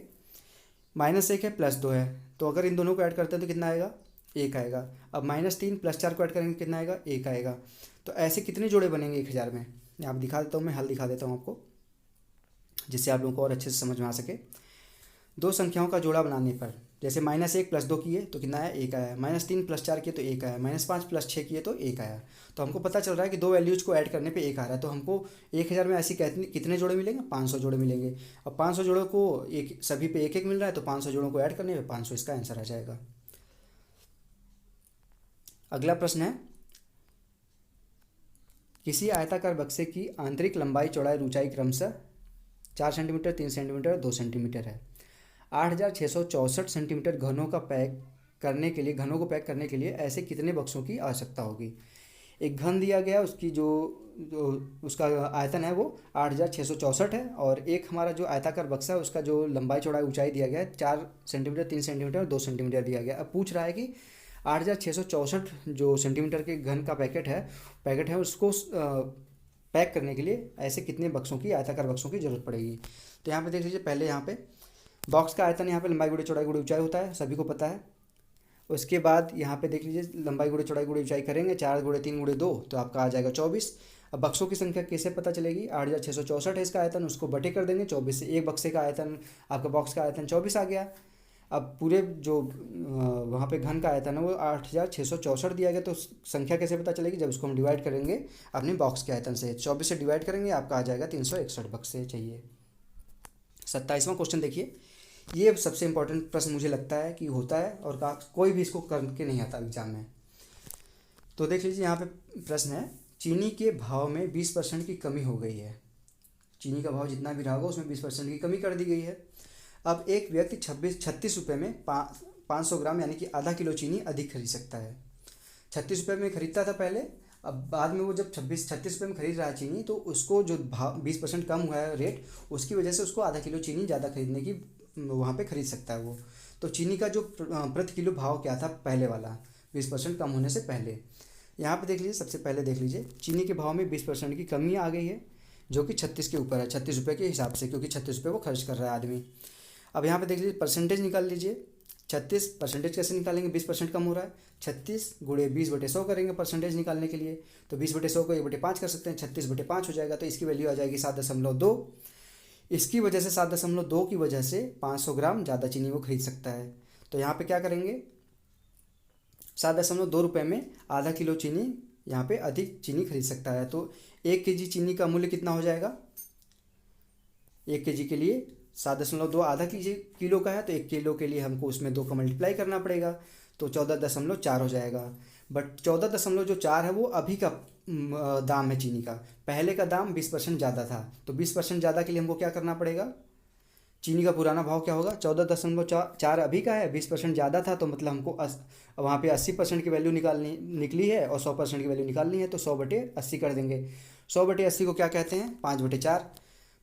-1 है +2 है, तो अगर इन दोनों को ऐड करते हैं तो कितना आएगा, 1 आएगा। अब -3 +4 को ऐड करेंगे कितना आएगा, 1 आएगा। तो ऐसे कितने जोड़े बनेंगे 1000 में, यहाँ दिखा देता हूँ, मैं हल दिखा देता हूँ आपको जिससे आप लोगों को और अच्छे से समझ में आ सके। दो संख्याओं का जोड़ा बनाने पर, जैसे -1 +2 किए तो कितना आया, 1 आया। -3 +4 किए तो 1 आया। -5 +6 किए तो 1 आया। तो हमको पता चल रहा है कि दो वैल्यूज को ऐड करने पे 1 आ रहा है। तो हमको 1000 में ऐसी कितने जोड़े मिलेंगे, 500 जोड़े मिलेंगे। अब 500 जोड़ों को एक सभी पे 1 1 मिल रहा है, तो 500 जोड़ों को ऐड करने पे 500 इसका आंसर आ जाएगा। अगला प्रश्न है, किसी आयताकार बक्से की आंतरिक लंबाई चौड़ाई ऊंचाई क्रमशः 4 सेंटीमीटर, 3 सेंटीमीटर, 2 सेंटीमीटर है। 8664 सेंटीमीटर घनों का पैक करने के लिए, घनों को पैक करने के लिए ऐसे कितने बक्सों की आवश्यकता होगी। एक घन दिया गया, उसकी जो उसका आयतन है वो 8664 है, और एक हमारा जो आयताकार बक्सा है उसका जो लंबाई चौड़ाई ऊंचाई दिया गया है 4 सेंटीमीटर, 3 सेंटीमीटर, 2 सेंटीमीटर दिया गया। अब पूछ रहा है कि 8664 जो सेंटीमीटर के घन का पैकेट है उसको पैक करने के लिए ऐसे कितने बक्सों की, आयताकार बक्सों की जरूरत पड़ेगी। तो यहाँ पे देख लीजिए, पहले यहाँ पे बॉक्स का आयतन यहाँ पे लंबाई गुणे चौड़ाई गुणे ऊंचाई होता है, सभी को पता है। उसके बाद यहाँ पे देख लीजिए, लंबाई गुणे चौड़ाई गुणे ऊंचाई करेंगे, 4 गुणे 3 गुणे 2 तो आपका आ जाएगा 24। अब बक्सों की संख्या कैसे पता चलेगी, 8664 है इसका आयतन, उसको बटे कर देंगे 24 से, एक बक्से का आयतन, आपका बॉक्स का आयतन 24 आ गया। अब पूरे जो वहाँ पे घन का आयतन है वो 8664 दिया गया, तो संख्या कैसे पता चलेगी, जब उसको हम डिवाइड करेंगे अपने बॉक्स के आयतन से, 24 से डिवाइड करेंगे आपका आ जाएगा 361 बक्से चाहिए। 27वां क्वेश्चन देखिए, ये सबसे इंपॉर्टेंट प्रश्न मुझे लगता है कि होता है और कोई भी इसको करके नहीं आता एग्जाम में। तो देख लीजिए, यहाँ पे प्रश्न है, चीनी के भाव में 20% की कमी हो गई है। चीनी का भाव जितना भी रहा होगा उसमें 20% की कमी कर दी गई है। अब एक व्यक्ति 36 रुपये में 500 ग्राम यानी कि आधा किलो चीनी अधिक खरीद सकता है। 36 रुपये में खरीदता था पहले, अब बाद में वो जब 36 रुपये में खरीद रहा है चीनी, तो उसको जो भाव 20% कम हुआ है रेट, उसकी वजह से उसको आधा किलो चीनी ज़्यादा खरीदने की वहाँ पे खरीद सकता है वो। तो चीनी का जो प्रति किलो भाव क्या था पहले वाला, 20% कम होने से पहले, यहाँ पे देख लीजिए, सबसे पहले देख लीजिए चीनी के भाव में 20% की कमी आ गई है, जो कि 36 के ऊपर है, 36 रुपये के हिसाब से, क्योंकि 36 रुपये वो खर्च कर रहा है आदमी। अब यहाँ पे देख लीजिए परसेंटेज निकाल लीजिए, 36 परसेंटेज कैसे निकालेंगे, 20% कम हो रहा है, 36 गुणे 20/100 करेंगे परसेंटेज निकालने के लिए, तो 20/100 को 1/5 कर सकते हैं, 36/5 हो जाएगा, तो इसकी वैल्यू आ जाएगी 7.2। इसकी वजह से 7.2 की वजह से 500 ग्राम ज़्यादा चीनी वो खरीद सकता है। तो यहाँ पे क्या करेंगे, 7.2 रुपये में आधा किलो चीनी यहाँ पे अधिक चीनी खरीद सकता है। तो 1 केजी चीनी का मूल्य कितना हो जाएगा, 1 केजी के लिए 7.2 आधा किलो का है, तो 1 किलो के लिए हमको उसमें 2 का मल्टीप्लाई करना पड़ेगा, तो 14.4 हो जाएगा। बट 14.4 है वो अभी का दाम है चीनी का, पहले का दाम 20% ज़्यादा था, तो 20% ज़्यादा के लिए हमको क्या करना पड़ेगा, चीनी का पुराना भाव क्या होगा, 14.4 अभी का है, 20% ज़्यादा था, तो मतलब हमको वहाँ पे 80% की वैल्यू निकली है और 100% की वैल्यू निकालनी है, तो 100/80 कर देंगे। 100/80 को क्या कहते हैं, 5/4।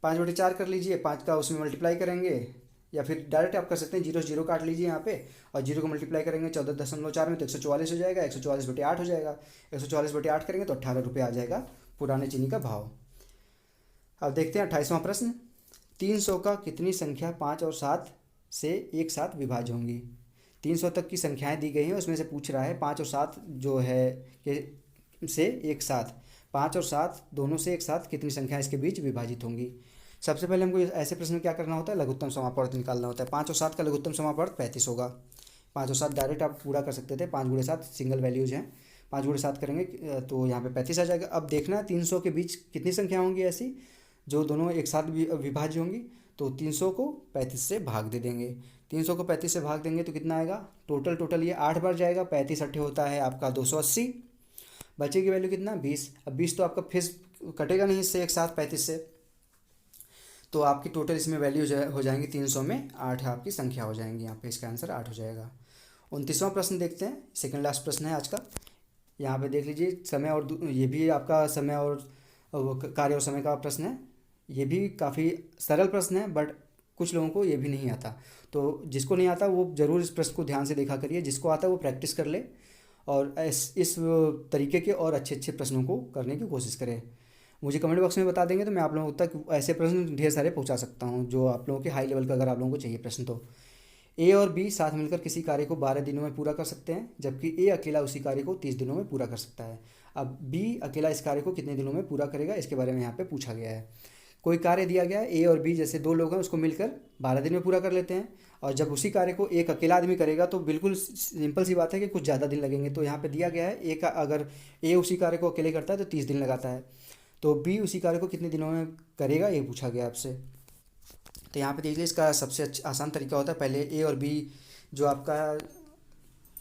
5/4 कर लीजिए, 5 का उसमें मल्टीप्लाई करेंगे, या फिर डायरेक्ट आप कर सकते हैं, 0 0 काट लीजिए यहाँ पे, और 0 को मल्टीप्लाई करेंगे 14.4 में तो 144 हो जाएगा, 144/8 हो जाएगा, 144/8 करेंगे तो 18 रुपये आ जाएगा पुराने चीनी का भाव। अब देखते हैं 28वां प्रश्न, 300 का कितनी संख्या 5 और 7 से एक साथ विभाज्य होंगी। 300 तक की संख्याएं दी गई हैं, उसमें से पूछ रहा है 5 और 7 जो है कि से एक साथ, 5 और 7 दोनों से एक साथ कितनी संख्या इसके बीच विभाजित होंगी। सबसे पहले हमको ऐसे प्रश्न में क्या करना होता है, लघुत्तम समापवर्त निकालना होता है। 5 और 7 का लघुत्तम समापवर्त 35 होगा। 5 और 7 डायरेक्ट आप पूरा कर सकते थे, 5 गुणे 7 सिंगल वैल्यूज हैं, 5 गुणे 7 करेंगे तो यहाँ पे 35 आ जाएगा। अब देखना 300 के बीच कितनी संख्या होंगी ऐसी जो दोनों एक साथ विभाज्य होंगी, तो 300 को 35 से भाग दे देंगे। 300 को 35 से भाग देंगे तो कितना आएगा, टोटल ये 8 बार जाएगा, 35 8 होता है आपका 280, बचेगी वैल्यू कितना 20। अब 20 तो आपका फिर कटेगा नहीं इससे एक साथ 35 से, तो आपकी टोटल इसमें वैल्यू हो जाएंगी 300 में 8 आपकी संख्या हो जाएंगी, यहाँ पे इसका आंसर 8 हो जाएगा। 29वां प्रश्न देखते हैं, सेकंड लास्ट प्रश्न है आज का। यहाँ पे देख लीजिए समय और ये भी आपका समय और कार्य और समय का प्रश्न है। ये भी काफ़ी सरल प्रश्न है, बट कुछ लोगों को ये भी नहीं आता। तो जिसको नहीं आता वो ज़रूर इस प्रश्न को ध्यान से देखा करिए, जिसको आता है वो प्रैक्टिस कर ले और इस तरीके के और अच्छे अच्छे प्रश्नों को करने की कोशिश करें। मुझे कमेंट बॉक्स में बता देंगे तो मैं आप लोगों तक ऐसे प्रश्न ढेर सारे पहुंचा सकता हूं जो आप लोगों के हाई लेवल का अगर आप लोगों को चाहिए प्रश्न। तो ए और बी साथ मिलकर किसी कार्य को 12 दिनों में पूरा कर सकते हैं, जबकि ए अकेला उसी कार्य को 30 दिनों में पूरा कर सकता है। अब बी अकेला इस कार्य को कितने दिनों में पूरा करेगा, इसके बारे में यहाँ पे पूछा गया है। कोई कार्य दिया गया है, ए और बी जैसे दो लोग हैं, उसको मिलकर 12 दिन में पूरा कर लेते हैं, और जब उसी कार्य को एक अकेला आदमी करेगा तो बिल्कुल सिंपल सी बात है कि कुछ ज़्यादा दिन लगेंगे। तो यहाँ पे दिया गया है ए का, अगर ए उसी कार्य को अकेले करता है तो 30 दिन लगाता है, तो बी उसी कार्य को कितने दिनों में करेगा ये पूछा गया आपसे। तो यहाँ पे देखिए इसका सबसे आसान तरीका होता है, पहले ए और बी जो आपका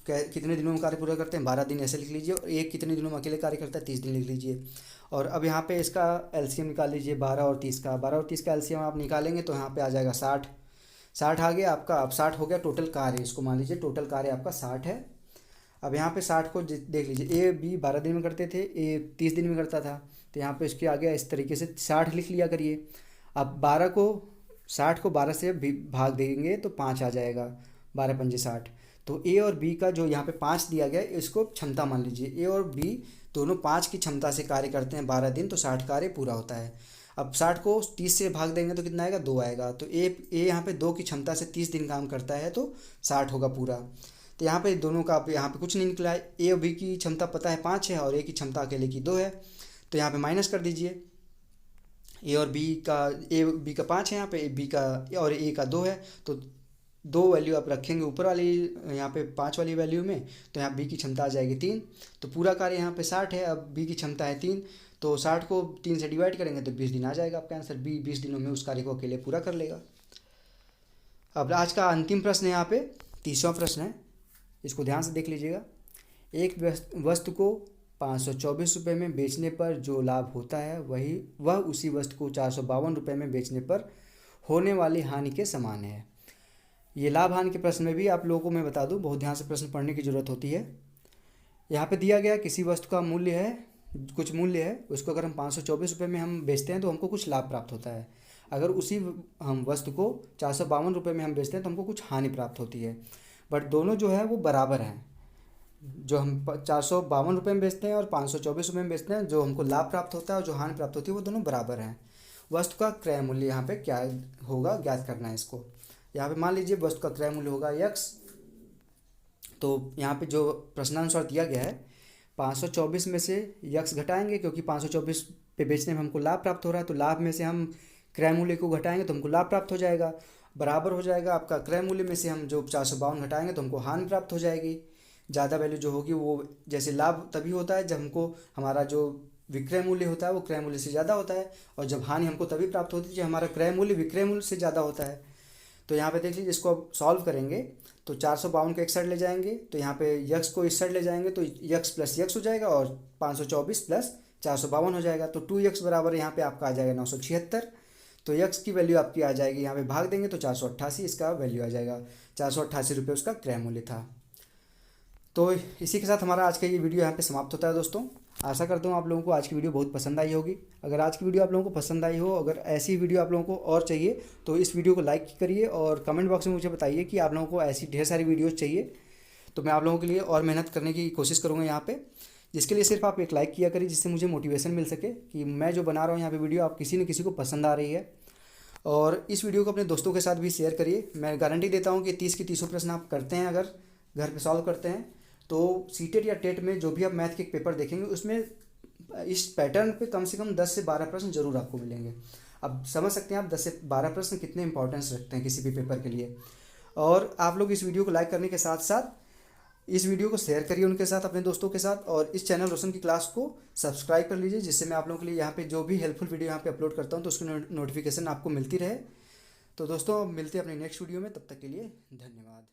कितने दिनों में कार्य पूरा करते हैं 12 दिन ऐसे लिख लीजिए, और एक कितने दिनों में अकेले कार्य करता है 30 दिन लिख लीजिए। और अब यहाँ पे इसका एलसीएम निकाल लीजिए 12 और 30 का। 12 और 30 का एलसीएम आप निकालेंगे तो यहाँ पे आ जाएगा 60। 60 आ गया आपका। अब 60 हो गया टोटल कार्य, इसको मान लीजिए टोटल कार्य आपका 60 है। अब यहाँ पे 60 को देख लीजिए, ए बी 12 दिन में करते थे, ए 30 दिन में करता था, तो यहाँ पे इसके आगे इस तरीके से 60 लिख लिया करिए। अब 60 को 12 से भाग देंगे तो 5 आ जाएगा, 12 पंजे 60। तो ए और बी का जो यहाँ पे 5 दिया गया है इसको क्षमता मान लीजिए। ए और बी दोनों 5 की क्षमता से कार्य करते हैं 12 दिन, तो 60 कार्य पूरा होता है। अब 60 को 30 से भाग देंगे तो कितना आएगा, 2 आएगा। तो ए यहाँ पे 2 की क्षमता से 30 दिन काम करता है तो 60 होगा पूरा। तो यहाँ पे दोनों का यहाँ पे कुछ नहीं निकला है। ए और बी की क्षमता पता है 5 है और ए की क्षमता अकेले की 2 है, तो यहाँ पे माइनस कर दीजिए। ए बी का 5 है, यहाँ पे बी का और ए का 2 है, तो 2 वैल्यू आप रखेंगे ऊपर वाली यहाँ पे 5 वाली वैल्यू में, तो यहाँ बी की क्षमता आ जाएगी 3। तो पूरा कार्य यहाँ पे 60 है, अब बी की क्षमता है 3, तो 60 को 3 से डिवाइड करेंगे तो 20 दिन आ जाएगा आपका आंसर। बी 20 दिनों में उस कार्य को अकेले पूरा कर लेगा। अब आज का अंतिम प्रश्न है यहाँ पे 30वां प्रश्न है, इसको ध्यान से देख लीजिएगा। एक वस्तु को 524 रुपये में बेचने पर जो लाभ होता है वह उसी वस्तु को 452 रुपये में बेचने पर होने वाली हानि के समान है। ये लाभ हानि के प्रश्न में भी आप लोगों को मैं बता दूं, बहुत ध्यान से प्रश्न पढ़ने की ज़रूरत होती है। यहाँ पे दिया गया किसी वस्तु का मूल्य है, कुछ मूल्य है, उसको अगर हम 524 रुपये में हम बेचते हैं तो हमको कुछ लाभ प्राप्त होता है। अगर उसी हम वस्तु को 452 रुपये में हम बेचते हैं तो हमको कुछ हानि प्राप्त होती है। बट दोनों जो है वो बराबर हैं। जो हम 452 रुपये में बेचते हैं और 524 रुपये में बेचते हैं, जो हमको लाभ प्राप्त होता है और जो हानि प्राप्त होती है वो दोनों बराबर हैं। वस्तु का क्रय मूल्य यहाँ पे क्या होगा ज्ञात करना है इसको। यहाँ पे मान लीजिए वस्तु का क्रय मूल्य होगा x, तो यहाँ पे जो प्रश्नानुसार दिया गया है 524 में से x घटाएंगे, क्योंकि 524 पे बेचने में हमको लाभ प्राप्त हो रहा है, तो लाभ में से हम क्रय मूल्य को घटाएंगे तो हमको लाभ प्राप्त हो जाएगा, बराबर हो जाएगा आपका क्रय मूल्य में से हम जो 452 घटाएंगे तो हमको हानि प्राप्त हो जाएगी। ज़्यादा वैल्यू जो होगी वो, जैसे लाभ तभी होता है जब हमको हमारा जो विक्रय मूल्य होता है वो क्रय मूल्य से ज़्यादा होता है, और जब हानि हमको तभी प्राप्त होती है जब हमारा क्रय मूल्य विक्रय मूल्य से ज़्यादा होता है। तो यहाँ पे देख लीजिए, इसको अब सॉल्व करेंगे तो 452 को एक साइड ले जाएंगे, तो यहाँ पे यक्स को इस साइड ले जाएंगे तो यक्स प्लस यक्स हो जाएगा और 524 प्लस 452 हो जाएगा, तो 2x बराबर यहाँ पे आपका आ जाएगा 976। तो यक्स की वैल्यू आपकी आ जाएगी, यहाँ पे भाग देंगे तो 488 इसका वैल्यू आ जाएगा। 488 रुपये उसका क्रय मूल्य था। तो इसी के साथ हमारा आज का ये वीडियो यहाँ पे समाप्त होता है दोस्तों। आशा करता हूँ आप लोगों को आज की वीडियो बहुत पसंद आई होगी। अगर आज की वीडियो आप लोगों को पसंद आई हो, अगर ऐसी वीडियो आप लोगों को और चाहिए तो इस वीडियो को लाइक करिए और कमेंट बॉक्स में मुझे बताइए कि आप लोगों को ऐसी ढेर सारी वीडियोज़ चाहिए, तो मैं आप लोगों के लिए और मेहनत करने की कोशिश करूँगा यहाँ पर, जिसके लिए सिर्फ आप एक लाइक किया करिए, जिससे मुझे मोटिवेशन मिल सके कि मैं जो बना रहा हूँ यहाँ पर वीडियो आप किसी न किसी को पसंद आ रही है। और इस वीडियो को अपने दोस्तों के साथ भी शेयर करिए। मैं गारंटी देता हूँ कि 30 की 30 प्रश्न आप करते हैं, अगर घर पे सॉल्व करते हैं, तो सीटेट या टेट में जो भी आप मैथ के पेपर देखेंगे उसमें इस पैटर्न पे कम से कम 10 से 12 प्रश्न जरूर आपको मिलेंगे। अब समझ सकते हैं आप 10 से 12 प्रश्न कितने इंपॉर्टेंस रखते हैं किसी भी पेपर के लिए। और आप लोग इस वीडियो को लाइक करने के साथ साथ इस वीडियो को शेयर करिए उनके साथ, अपने दोस्तों के साथ, और इस चैनल रोशन की क्लास को सब्सक्राइब कर लीजिए, जिससे मैं आप लोगों के लिए यहाँ पे जो भी हेल्पफुल वीडियो यहाँ पे अपलोड करता हूँ तो उसकी नोटिफिकेशन आपको मिलती रहे। तो दोस्तों मिलते हैं अपने नेक्स्ट वीडियो में, तब तक के लिए धन्यवाद।